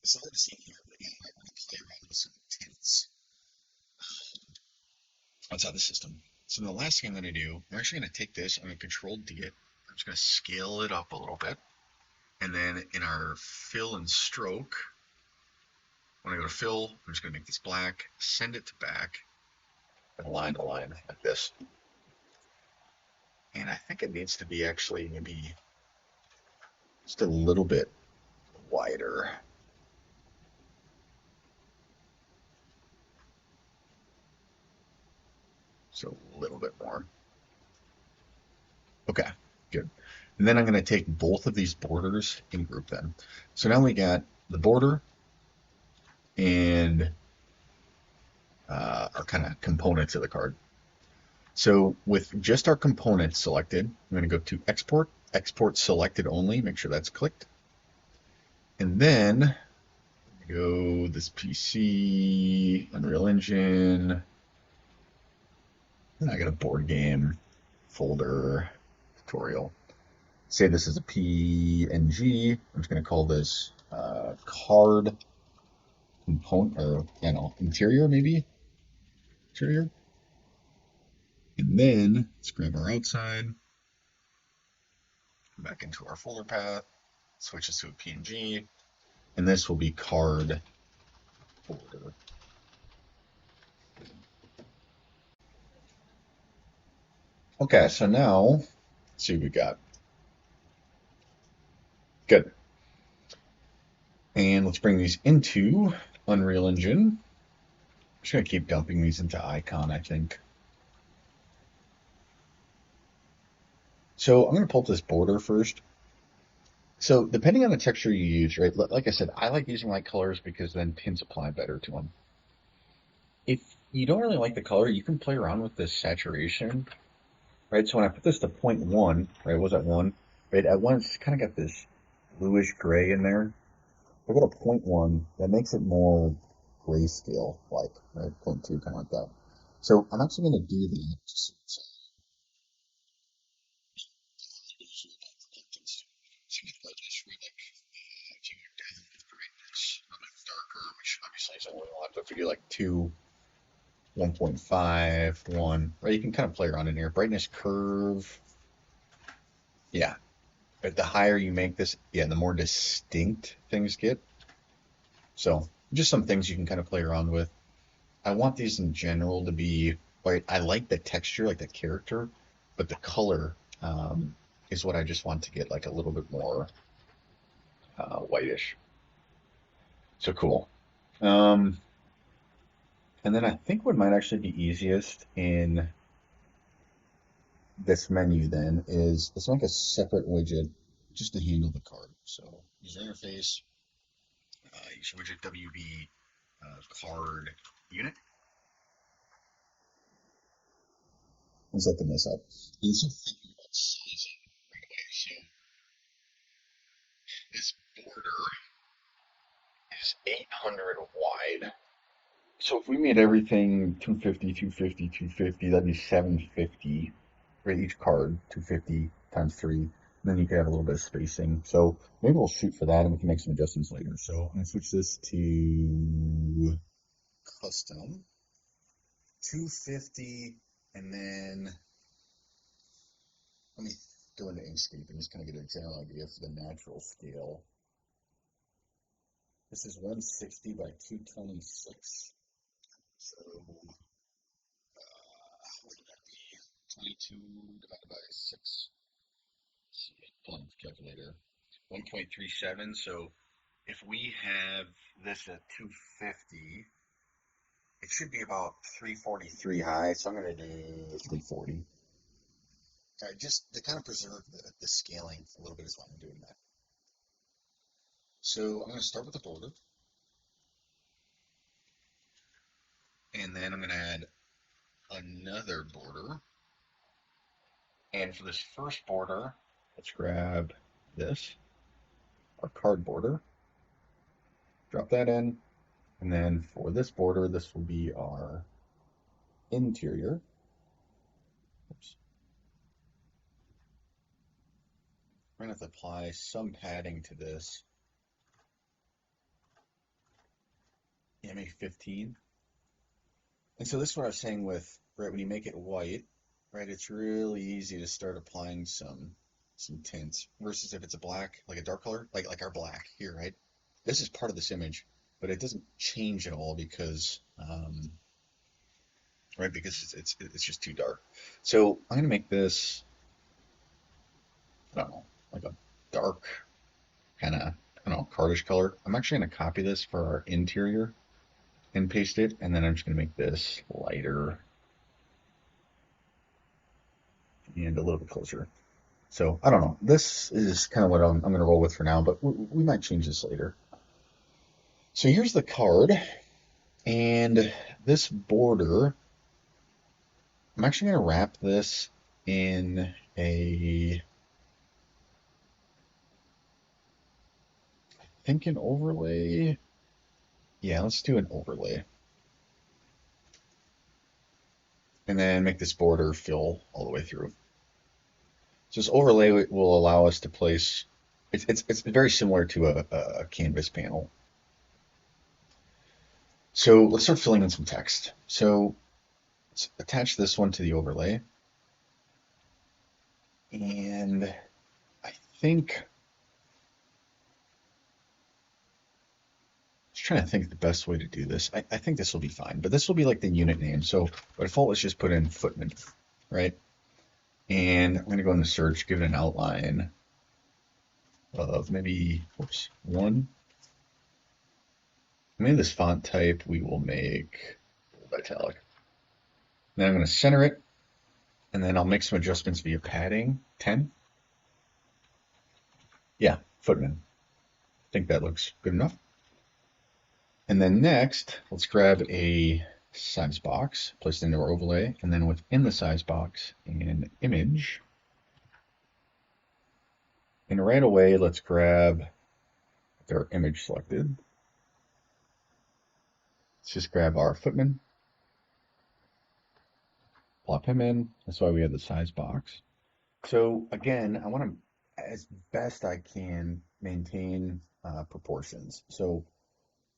it's hard to see here, but again, I want to play around with some tints outside the system. So the last thing I'm going to do, I'm actually going to take this, I'm going to Control D it. I'm just going to scale it up a little bit. And then in our fill and stroke, when I go to fill, I'm just going to make this black, send it to back, and line to line like this. And I think it needs to be actually maybe just a little bit wider. So a little bit more. Okay, good. And then I'm going to take both of these borders and group them. So now we got the border and our kind of components of the card. So with just our components selected, I'm going to go to export, export selected only, make sure that's clicked. And then go this PC, Unreal Engine, and I got a board game folder tutorial. Say this is a PNG. I'm just going to call this card component, or interior maybe? Interior. And then let's grab our outside, come back into our folder path, switch this to a PNG, and this will be card folder. Okay, so now let's see what we got. Good. And let's bring these into Unreal Engine. I'm just going to keep dumping these into Icon, I think. So I'm going to pull up this border first. So depending on the texture you use, right? Like I said, I like using light colors because then tints apply better to them. If you don't really like the color, you can play around with the saturation, right? So when I put this to 0.1, right, what was that one? Right, at one it's kind of got this bluish gray in there. If I go to 0.1, that makes it more grayscale like, right? 0.2, kind of like that. So I'm actually going to do that. Obviously, so we'll have to figure like 2, 1.5, 1, right? You can kind of play around in here. Brightness curve, yeah. But the higher you make this, yeah, the more distinct things get. So just some things you can kind of play around with. I want these in general to be, right, I like the texture, like the character, but the color is what I just want to get like a little bit more whitish. So cool. Um, and then I think what might actually be easiest in this menu then is let's make a separate widget just to handle the card. So user interface, use widget WB card unit. Let's open this up. And so thinking about sizing right away. So this border is 800 wide. So if we made everything 250, 250, 250, that'd be 750 for each card, 250 times 3. And then you could have a little bit of spacing. So maybe we'll shoot for that and we can make some adjustments later. So I'm going to switch this to custom 250 and then let me go into Inkscape and just kind of get a general idea for the natural scale. This is 160 by 226. So what would that be? 22 divided by 6. Let's see, pull up the calculator. 1.37. So if we have this at 250, it should be about 343 high. So I'm going to do 340. Just to kind of preserve the scaling a little bit is why I'm doing that. So I'm going to start with the border, and then I'm going to add another border. And for this first border, let's grab this, our card border, drop that in. And then for this border, this will be our interior. Oops. We're going to have to apply some padding to this. MA15. And so this is what I was saying with, right, when you make it white, right, it's really easy to start applying some tints versus if it's a black, like a dark color, like our black here, right? This is part of this image, but it doesn't change at all because right, because it's just too dark. So I'm gonna make this, I don't know, like a dark kind of, I don't know, cardish color. I'm actually gonna copy this for our interior and paste it, and then I'm just gonna make this lighter and a little bit closer. So I don't know. This is kind of what I'm going to roll with for now, but we might change this later. So here's the card, and this border, I'm actually going to wrap this in I think an overlay. Yeah, let's do an overlay. And then make this border fill all the way through. So this overlay will allow us to place, it's very similar to a canvas panel. So let's start filling in some text. So let's attach this one to the overlay. And I think, just trying to think the best way to do this. I think this will be fine, but this will be like the unit name. So by default, let's just put in footman, right? And I'm going to go in the search, give it an outline of maybe, whoops, 1. Maybe this font type we will make italic. Then I'm going to center it, and then I'll make some adjustments via padding, 10. Yeah, footman. I think that looks good enough. And then next, let's grab a size box, place it into our overlay, and then within the size box, an image. And right away, let's grab our image selected. Let's just grab our footman, plop him in. That's why we have the size box. So again, I want to, as best I can, maintain proportions. So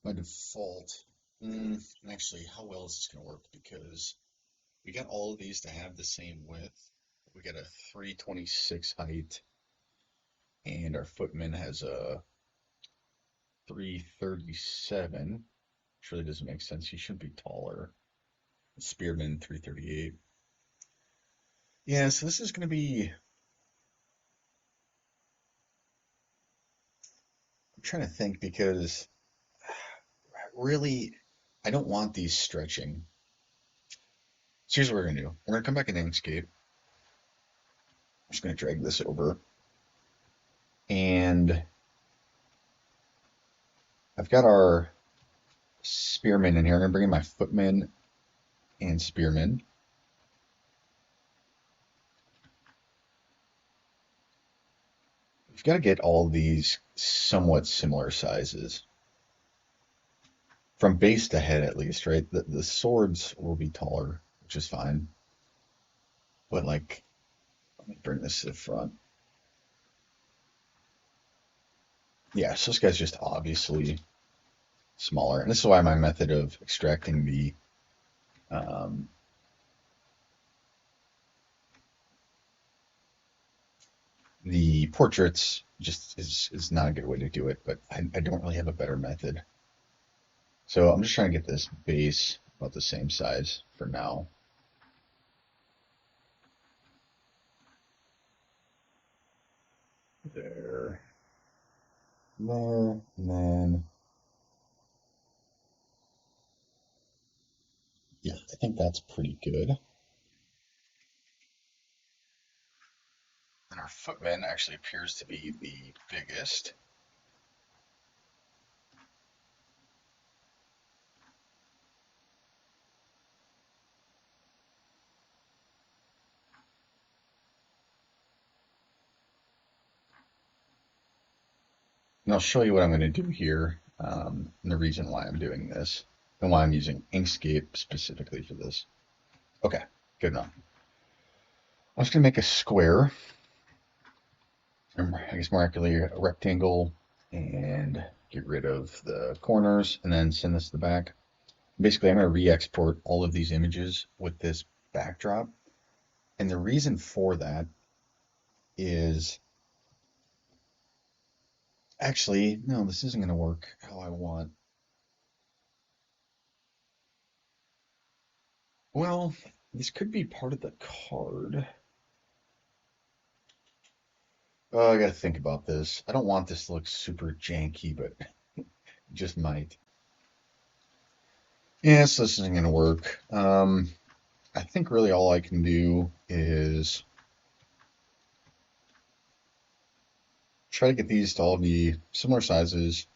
by default, actually, how well is this going to work? Because we got all of these to have the same width. We got a 326 height, and our footman has a 337, which really doesn't make sense. He should be taller. Spearman 338. Yeah, so this is going to be. I'm trying to think because really, I don't want these stretching. So here's what we're going to do. We're going to come back in Inkscape. I'm just going to drag this over. And I've got our spearman in here. I'm going to bring in my footman and spearman. We've got to get all of these somewhat similar sizes. From base to head, at least, right? The swords will be taller, which is fine. But, like, let me bring this to the front. Yeah, so this guy's just obviously smaller. And this is why my method of extracting um, the portraits just is not a good way to do it, but I don't really have a better method. So I'm just trying to get this base about the same size for now. There, there, and then, yeah, I think that's pretty good. And our footman actually appears to be the biggest. And I'll show you what I'm going to do here, and the reason why I'm doing this, and why I'm using Inkscape specifically for this. Okay, good enough. I'm just going to make a square, or I guess more accurately, a rectangle, and get rid of the corners, and then send this to the back. Basically, I'm going to re-export all of these images with this backdrop. And the reason for that is actually, no, this isn't going to work how I want. Well, this could be part of the card. Oh, I got to think about this. I don't want this to look super janky, but it just might. Yes, this isn't going to work. I think really all I can do is try to get these to all be similar sizes,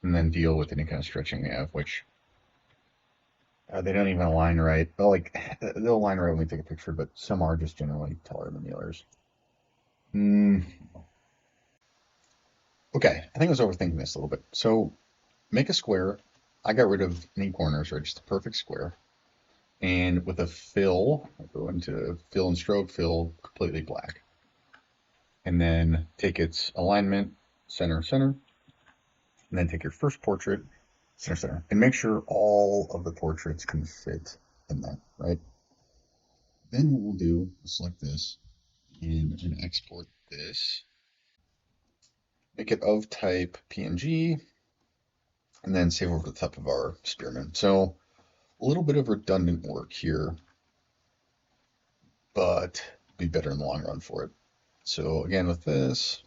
and then deal with any kind of stretching we have, which they don't even align right. Well, like they'll align right when we take a picture, but some are just generally taller than the others. Okay, I think I was overthinking this a little bit. So make a square. I got rid of any corners, right? Just a perfect square. And with a fill, I'll go into fill and stroke, fill completely black. And then take its alignment, center, center. And then take your first portrait, center, center. And make sure all of the portraits can fit in there, right? Then what we'll do is select this and export this. Make it of type PNG, and then save over the top of our spearman. So a little bit of redundant work here, but be better in the long run for it. So again, with this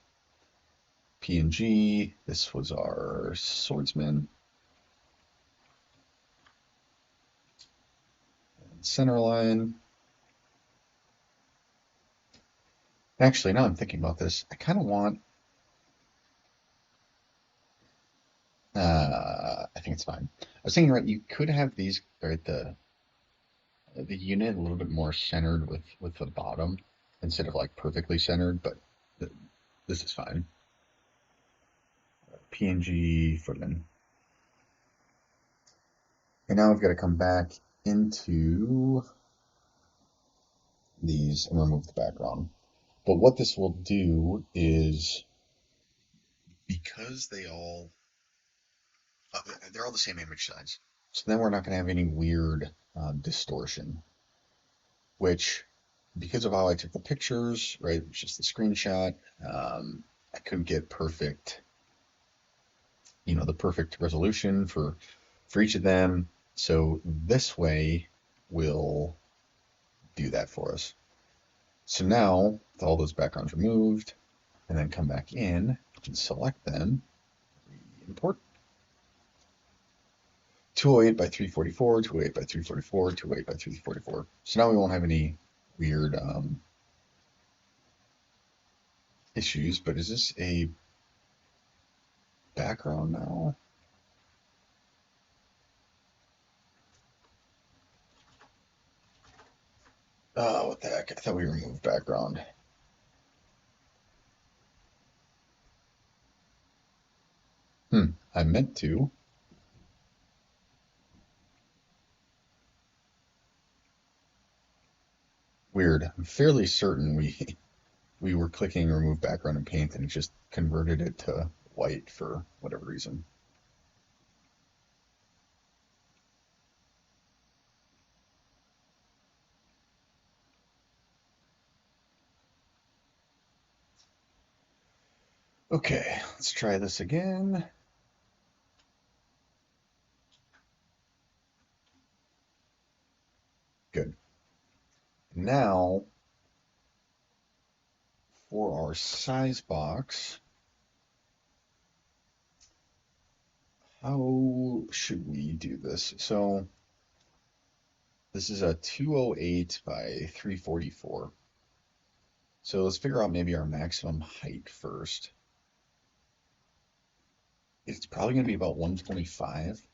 PNG, this was our swordsman. Center line. Actually, now I'm thinking about this, I kind of want, I think it's fine. I was thinking, right, you could have these, right, the unit a little bit more centered with the bottom instead of like perfectly centered, but th this is fine. PNG footman. And now we've got to come back into these and remove the background. But what this will do is, because they're all the same image size, so then we're not going to have any weird distortion, which, because of how I took the pictures, right, it's just the screenshot, I couldn't get perfect, the perfect resolution for each of them. So this way will do that for us. So now, with all those backgrounds removed, and then come back in and select them, import 208 by 344, 208 by 344, 208 by 344. So now we won't have any weird issues, but is this a background now? Oh, what the heck? I thought we removed background. I meant to. Weird. I'm fairly certain we were clicking remove background in paint and it just converted it to white for whatever reason. Okay, let's try this again. Good. Now, for our size box, how should we do this? So this is a 208 by 344. So let's figure out maybe our maximum height first. It's probably going to be about 125.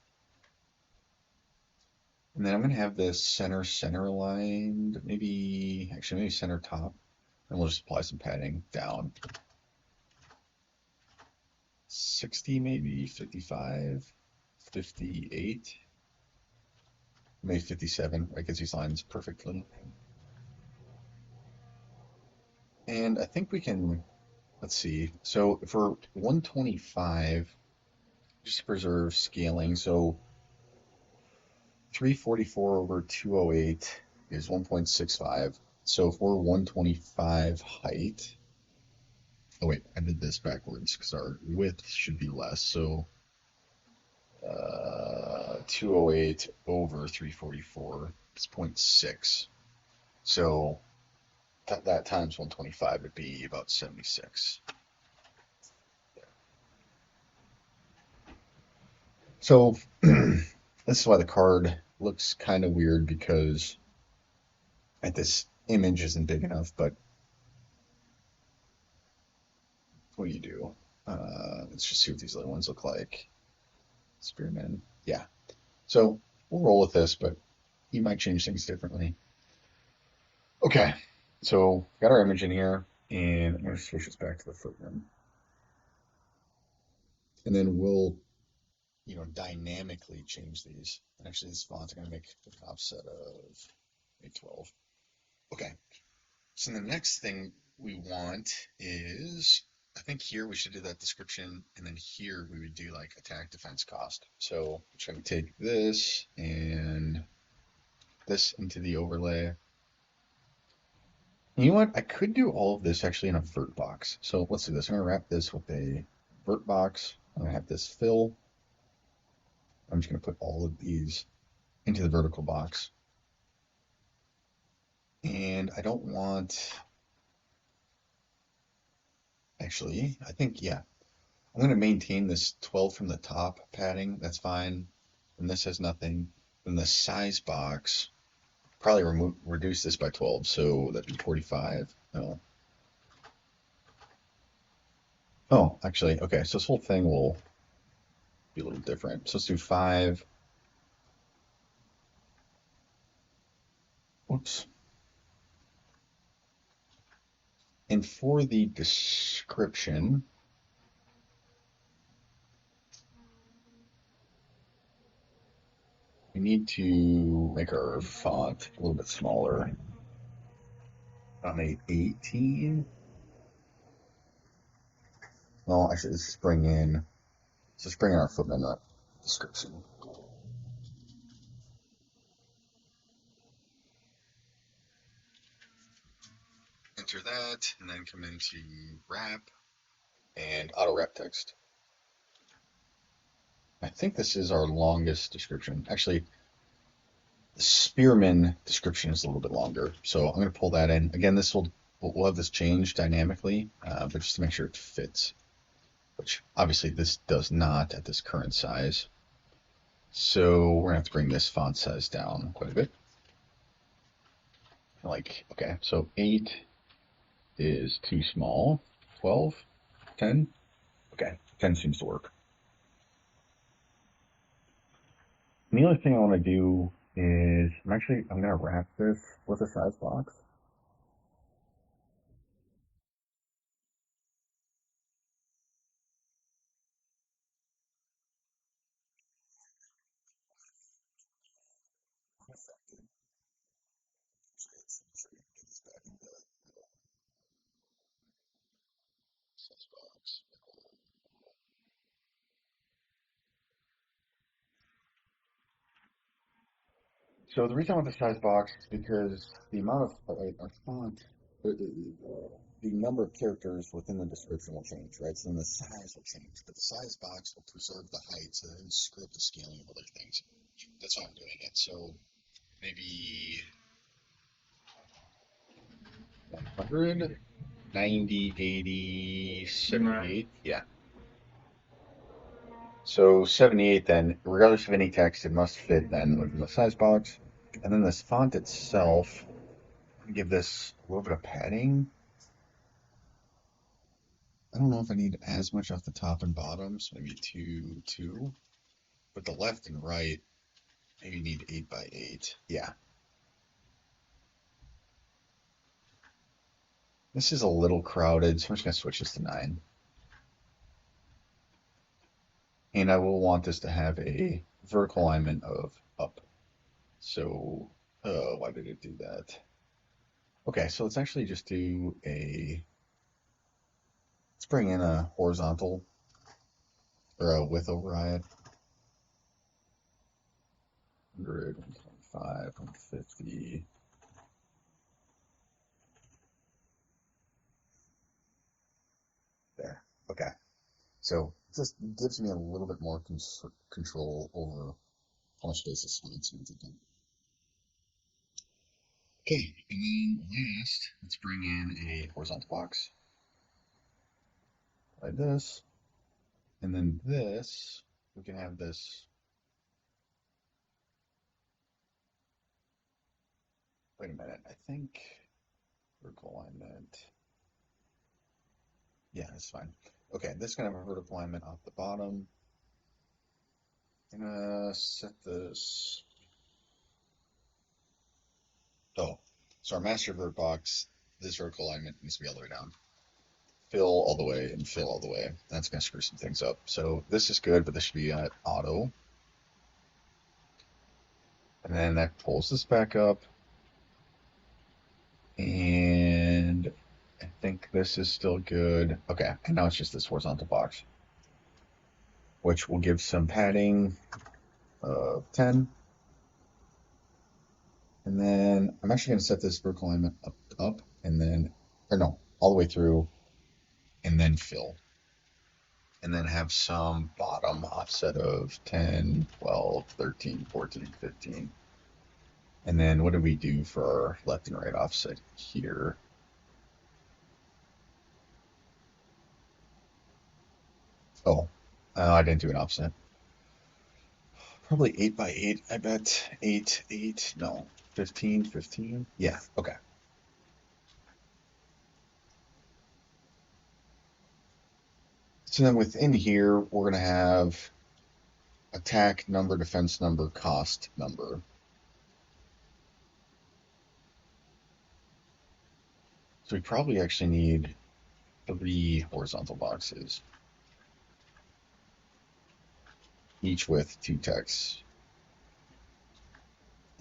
And then I'm going to have this center aligned, maybe center top. And we'll just apply some padding down. 60 maybe, 55, 58, maybe 57. Right, gets these lines perfectly. And I think we can, let's see. So for 125, just to preserve scaling, so 344 over 208 is 1.65. So if we're 125 height, oh wait, I did this backwards because our width should be less. So 208 over 344 is 0.6. So that times 125 would be about 76. So this is why the card looks kind of weird, because this image isn't big enough, but what do you do? Let's just see what these other ones look like. Spearman. Yeah. So we'll roll with this, but you might change things differently. Okay. So got our image in here, and I'm going to switch this back to the footman. And then we'll, dynamically change these. And actually, this font's going to make an offset of 812. Okay. So the next thing we want is, I think here we should do that description, and then here we would do like attack, defense, cost. So I'm just going to take this and this into the overlay. You know what? I could do all of this actually in a vert box. So let's do this. I'm going to wrap this with a vert box. I'm going to have this fill. I'm just going to put all of these into the vertical box. And I don't want, actually, I think, yeah, I'm going to maintain this 12 from the top padding. That's fine. And this has nothing. Then the size box, probably reduce this by 12. So that'd be 45. No. Oh, actually, okay, so this whole thing will be a little different. So let's do 5. Whoops. And for the description, we need to make our font a little bit smaller. On a 18. Well, actually, let's just bring in our footnote description. Enter that, and then come into wrap and auto wrap text. I think this is our longest description. Actually, the Spearman description is a little bit longer, so I'm going to pull that in. Again, we'll have this change dynamically, but just to make sure it fits, which obviously this does not at this current size. So we're going to have to bring this font size down quite a bit. Like, okay, so 8 is too small. 12, 10. Okay, 10 seems to work. And the other thing I want to do is I'm going to wrap this with a size box. So the reason I want the size box is because the amount of our font, the number of characters within the description will change, right? So then the size will change, but the size box will preserve the height, so then script the scaling of other things. That's why I'm doing it. So maybe 100, 90, 80, 78. Yeah. So 78 then, regardless of any text, it must fit then within the size box. And then this font itself, give this a little bit of padding. I don't know if I need as much off the top and bottom, so maybe 2, 2. But the left and right, maybe need 8 by 8. Yeah. This is a little crowded, so I'm just going to switch this to 9. And I will want this to have a vertical alignment of up. So, why did it do that? Okay, so let's actually just do let's bring in a horizontal or a width override. 100, 125, 150. There. Okay. So it just gives me a little bit more control over how much space this font needs to do. Okay, and then last, let's bring in a horizontal box like this. And then this, we can have this. Wait a minute, I think vertical alignment. Yeah, that's fine. Okay, this is gonna have a vertical alignment off the bottom. I'm gonna set this. Oh, so our master vert box, this vertical alignment needs to be all the way down. Fill all the way and fill all the way. That's gonna screw some things up. So this is good, but this should be at auto. And then that pulls this back up. And I think this is still good. Okay, and now it's just this horizontal box, which will give some padding of 10. And then I'm actually going to set this vertical alignment up, and then, or no, all the way through, and then fill. And then have some bottom offset of 10, 12, 13, 14, 15. And then what do we do for our left and right offset here? Oh, I didn't do an offset. Probably 8 by 8, I bet. 8, 8, no, 15, 15. Yeah, okay. So then within here, we're going to have attack number, defense number, cost number. So we probably actually need 3 horizontal boxes, each with 2 texts.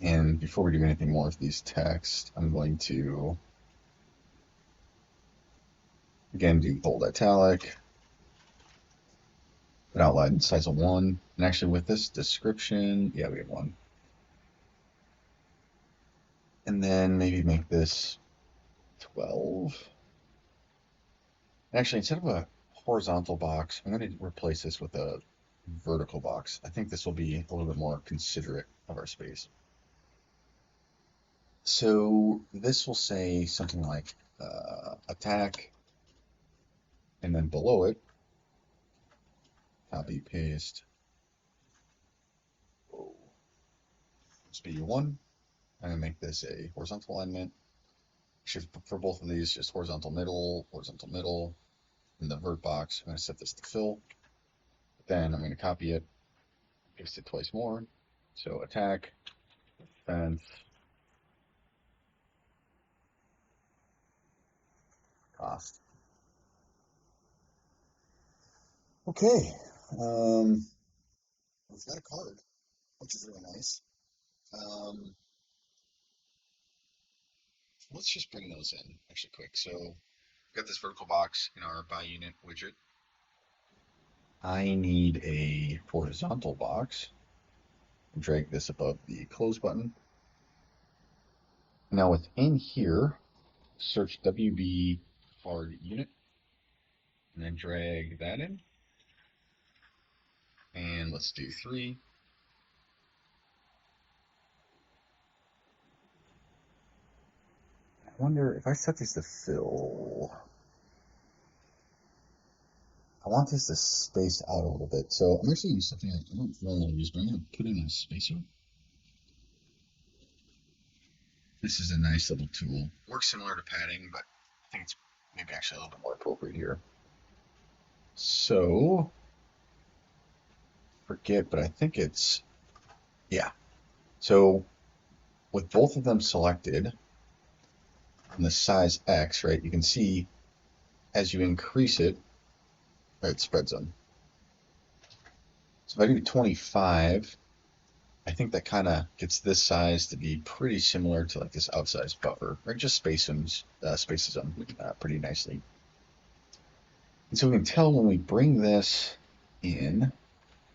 And before we do anything more with these texts, I'm going to, again, do bold italic, put outline size of 1. And actually with this description, yeah, we have 1. And then maybe make this 12. Actually, instead of a horizontal box, I'm going to replace this with a vertical box. I think this will be a little bit more considerate of our space. So this will say something like attack, and then below it, copy, paste, speed 1. I'm going to make this a horizontal alignment. For both of these, just horizontal middle, in the vert box. I'm going to set this to fill. Then I'm going to copy it, paste it twice more. So attack, defense, cost. Okay, we've got a card, which is really nice. Um, let's just bring those in actually quick. So we've got this vertical box in our by unit widget. I need a horizontal box. Drag this above the close button. Now within here, search WB card unit, and then drag that in. And let's do 3. I wonder if I set these to fill. I want this to space out a little bit. So I'm actually using something I don't normally use, but I'm going to put in a spacer. This is a nice little tool. Works similar to padding, but I think it's maybe actually a little bit more appropriate here. So, forget, but I think it's, yeah. So, with both of them selected, on the size X, right, you can see as you increase it, it spreads them. So if I do 25, I think that kind of gets this size to be pretty similar to like this outsized buffer, or just spaces them pretty nicely. And so we can tell when we bring this in,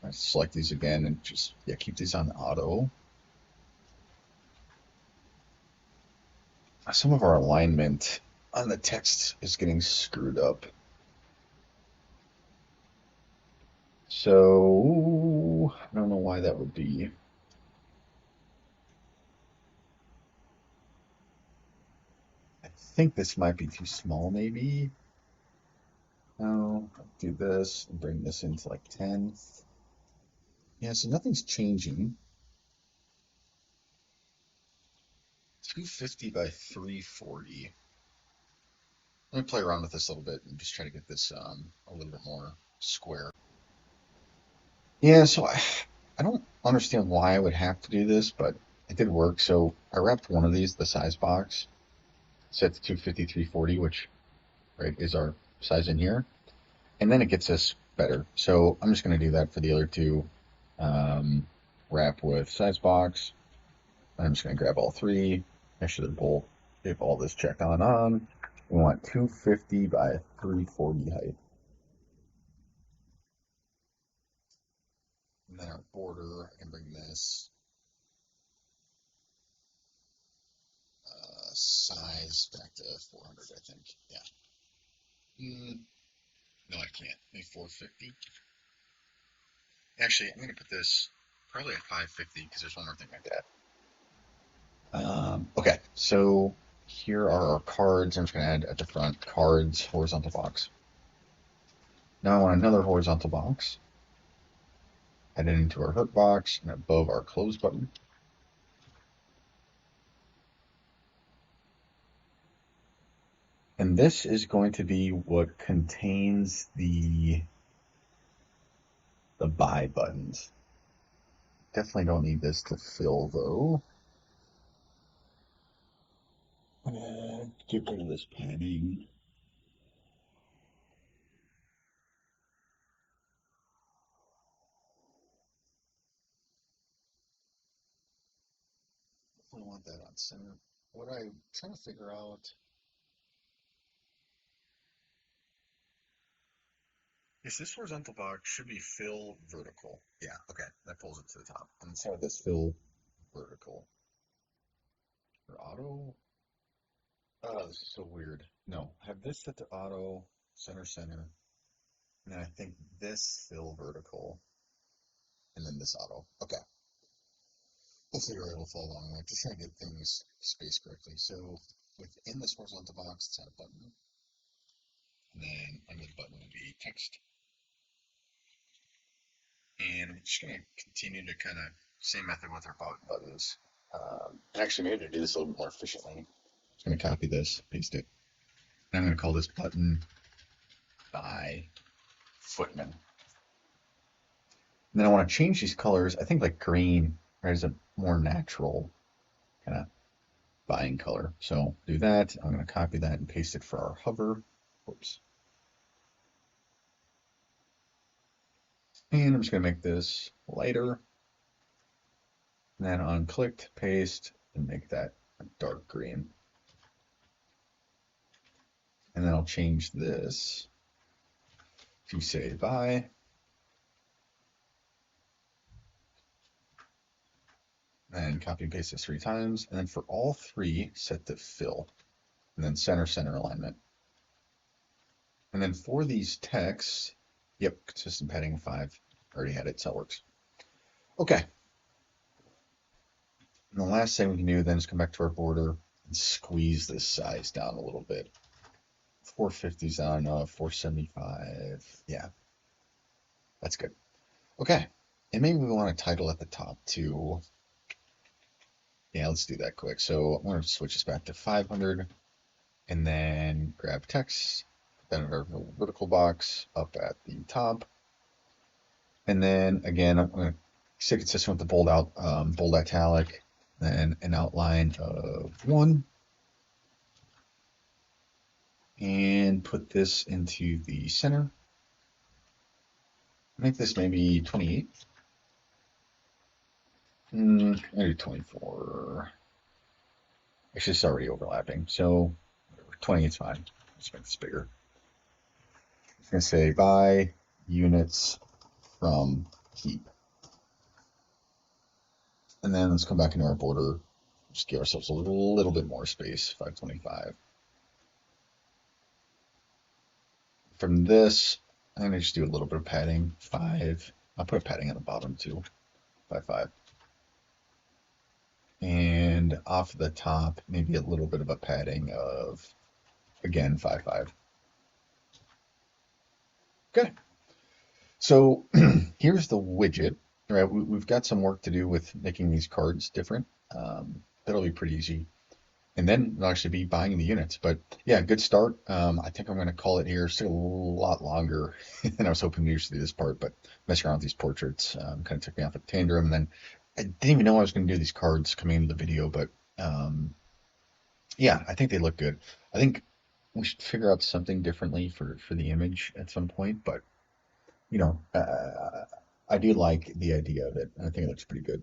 let's select these again and just, yeah, keep these on auto. Some of our alignment on the text is getting screwed up. So I don't know why that would be. I think this might be too small, maybe. No, I'll do this and bring this into like 10. Yeah, so nothing's changing. 250 by 340. Let me play around with this a little bit and just try to get this a little bit more square. Yeah, so I don't understand why I would have to do this, but it did work. So I wrapped one of these, the size box, set to 250, 340, which, right, is our size in here. And then it gets us better. So I'm just going to do that for the other two. Wrap with size box. I'm just going to grab all 3. I should have both, if all this checked on. We want 250 by 340 height. And then our border, I can bring this size back to 400, I think. Yeah. No, I can't. Maybe 450. Actually, I'm going to put this probably at 550 because there's one more thing like that. Okay, so here are our cards. I'm just going to add at the front cards horizontal box. Now I want another horizontal box. Add it into our hook box and above our close button. And this is going to be what contains the the buy buttons. Definitely don't need this to fill though. Get rid of this padding. I want that on center. What I'm trying to figure out is this horizontal box should be fill vertical. Yeah, okay, that pulls it to the top. And so this fill vertical or auto. Oh, this is so weird. No, have this set to auto, center, center, and then I think this fill vertical, and then this auto. Okay, hopefully you're able to follow along. I'm just trying to get things spaced correctly. So within this horizontal box, it's at a button, and then under the button will be text. And I'm just going to continue to kind of same method with our buttons. And actually, maybe to do this a little bit more efficiently, I'm just going to copy this, paste it, and I'm going to call this button by Footman. And then I want to change these colors. I think like green, right, is a more natural kind of buying color. So do that. I'm going to copy that and paste it for our hover. Whoops. And I'm just going to make this lighter. And then on clicked, paste, and make that a dark green. And then I'll change this to say buy. And copy and paste this 3 times. And then for all 3, set to fill. And then center, center alignment. And then for these texts, yep, consistent padding 5. Already had it, so it works. Okay. And the last thing we can do then is come back to our border and squeeze this size down a little bit. 450 is not enough, 475. Yeah, that's good. Okay. And maybe we want to title at the top too. Yeah, let's do that quick. So I'm going to switch this back to 500 and then grab text, then our vertical box up at the top. And then again, I'm going to stay consistent with the bold italic, then an outline of 1. And put this into the center. Make this maybe 28. Maybe 24. Actually, it's already overlapping, so 28 is fine. Let's make this bigger. I'm going to say buy units from keep. And then let's come back into our border. Just give ourselves a little bit more space, 525. From this, I'm going to just do a little bit of padding, 5. I'll put a padding on the bottom too, 5. And off the top, maybe a little bit of a padding of, again, 5. Okay. So here's the widget, right? We've got some work to do with making these cards different. That'll be pretty easy. And then it'll actually be buying the units. But yeah, good start. I think I'm going to call it here. Still a lot longer than I was hoping to usually do this part, but messing around with these portraits kind of took me off at tantrum. And then I didn't even know I was going to do these cards coming into the video, but yeah, I think they look good. I think we should figure out something differently for the image at some point, but you know, I do like the idea of it, and I think it looks pretty good,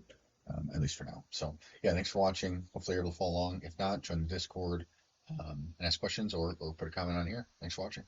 at least for now. So yeah, thanks for watching. Hopefully you're able to follow along. If not, join the Discord and ask questions or put a comment on here. Thanks for watching.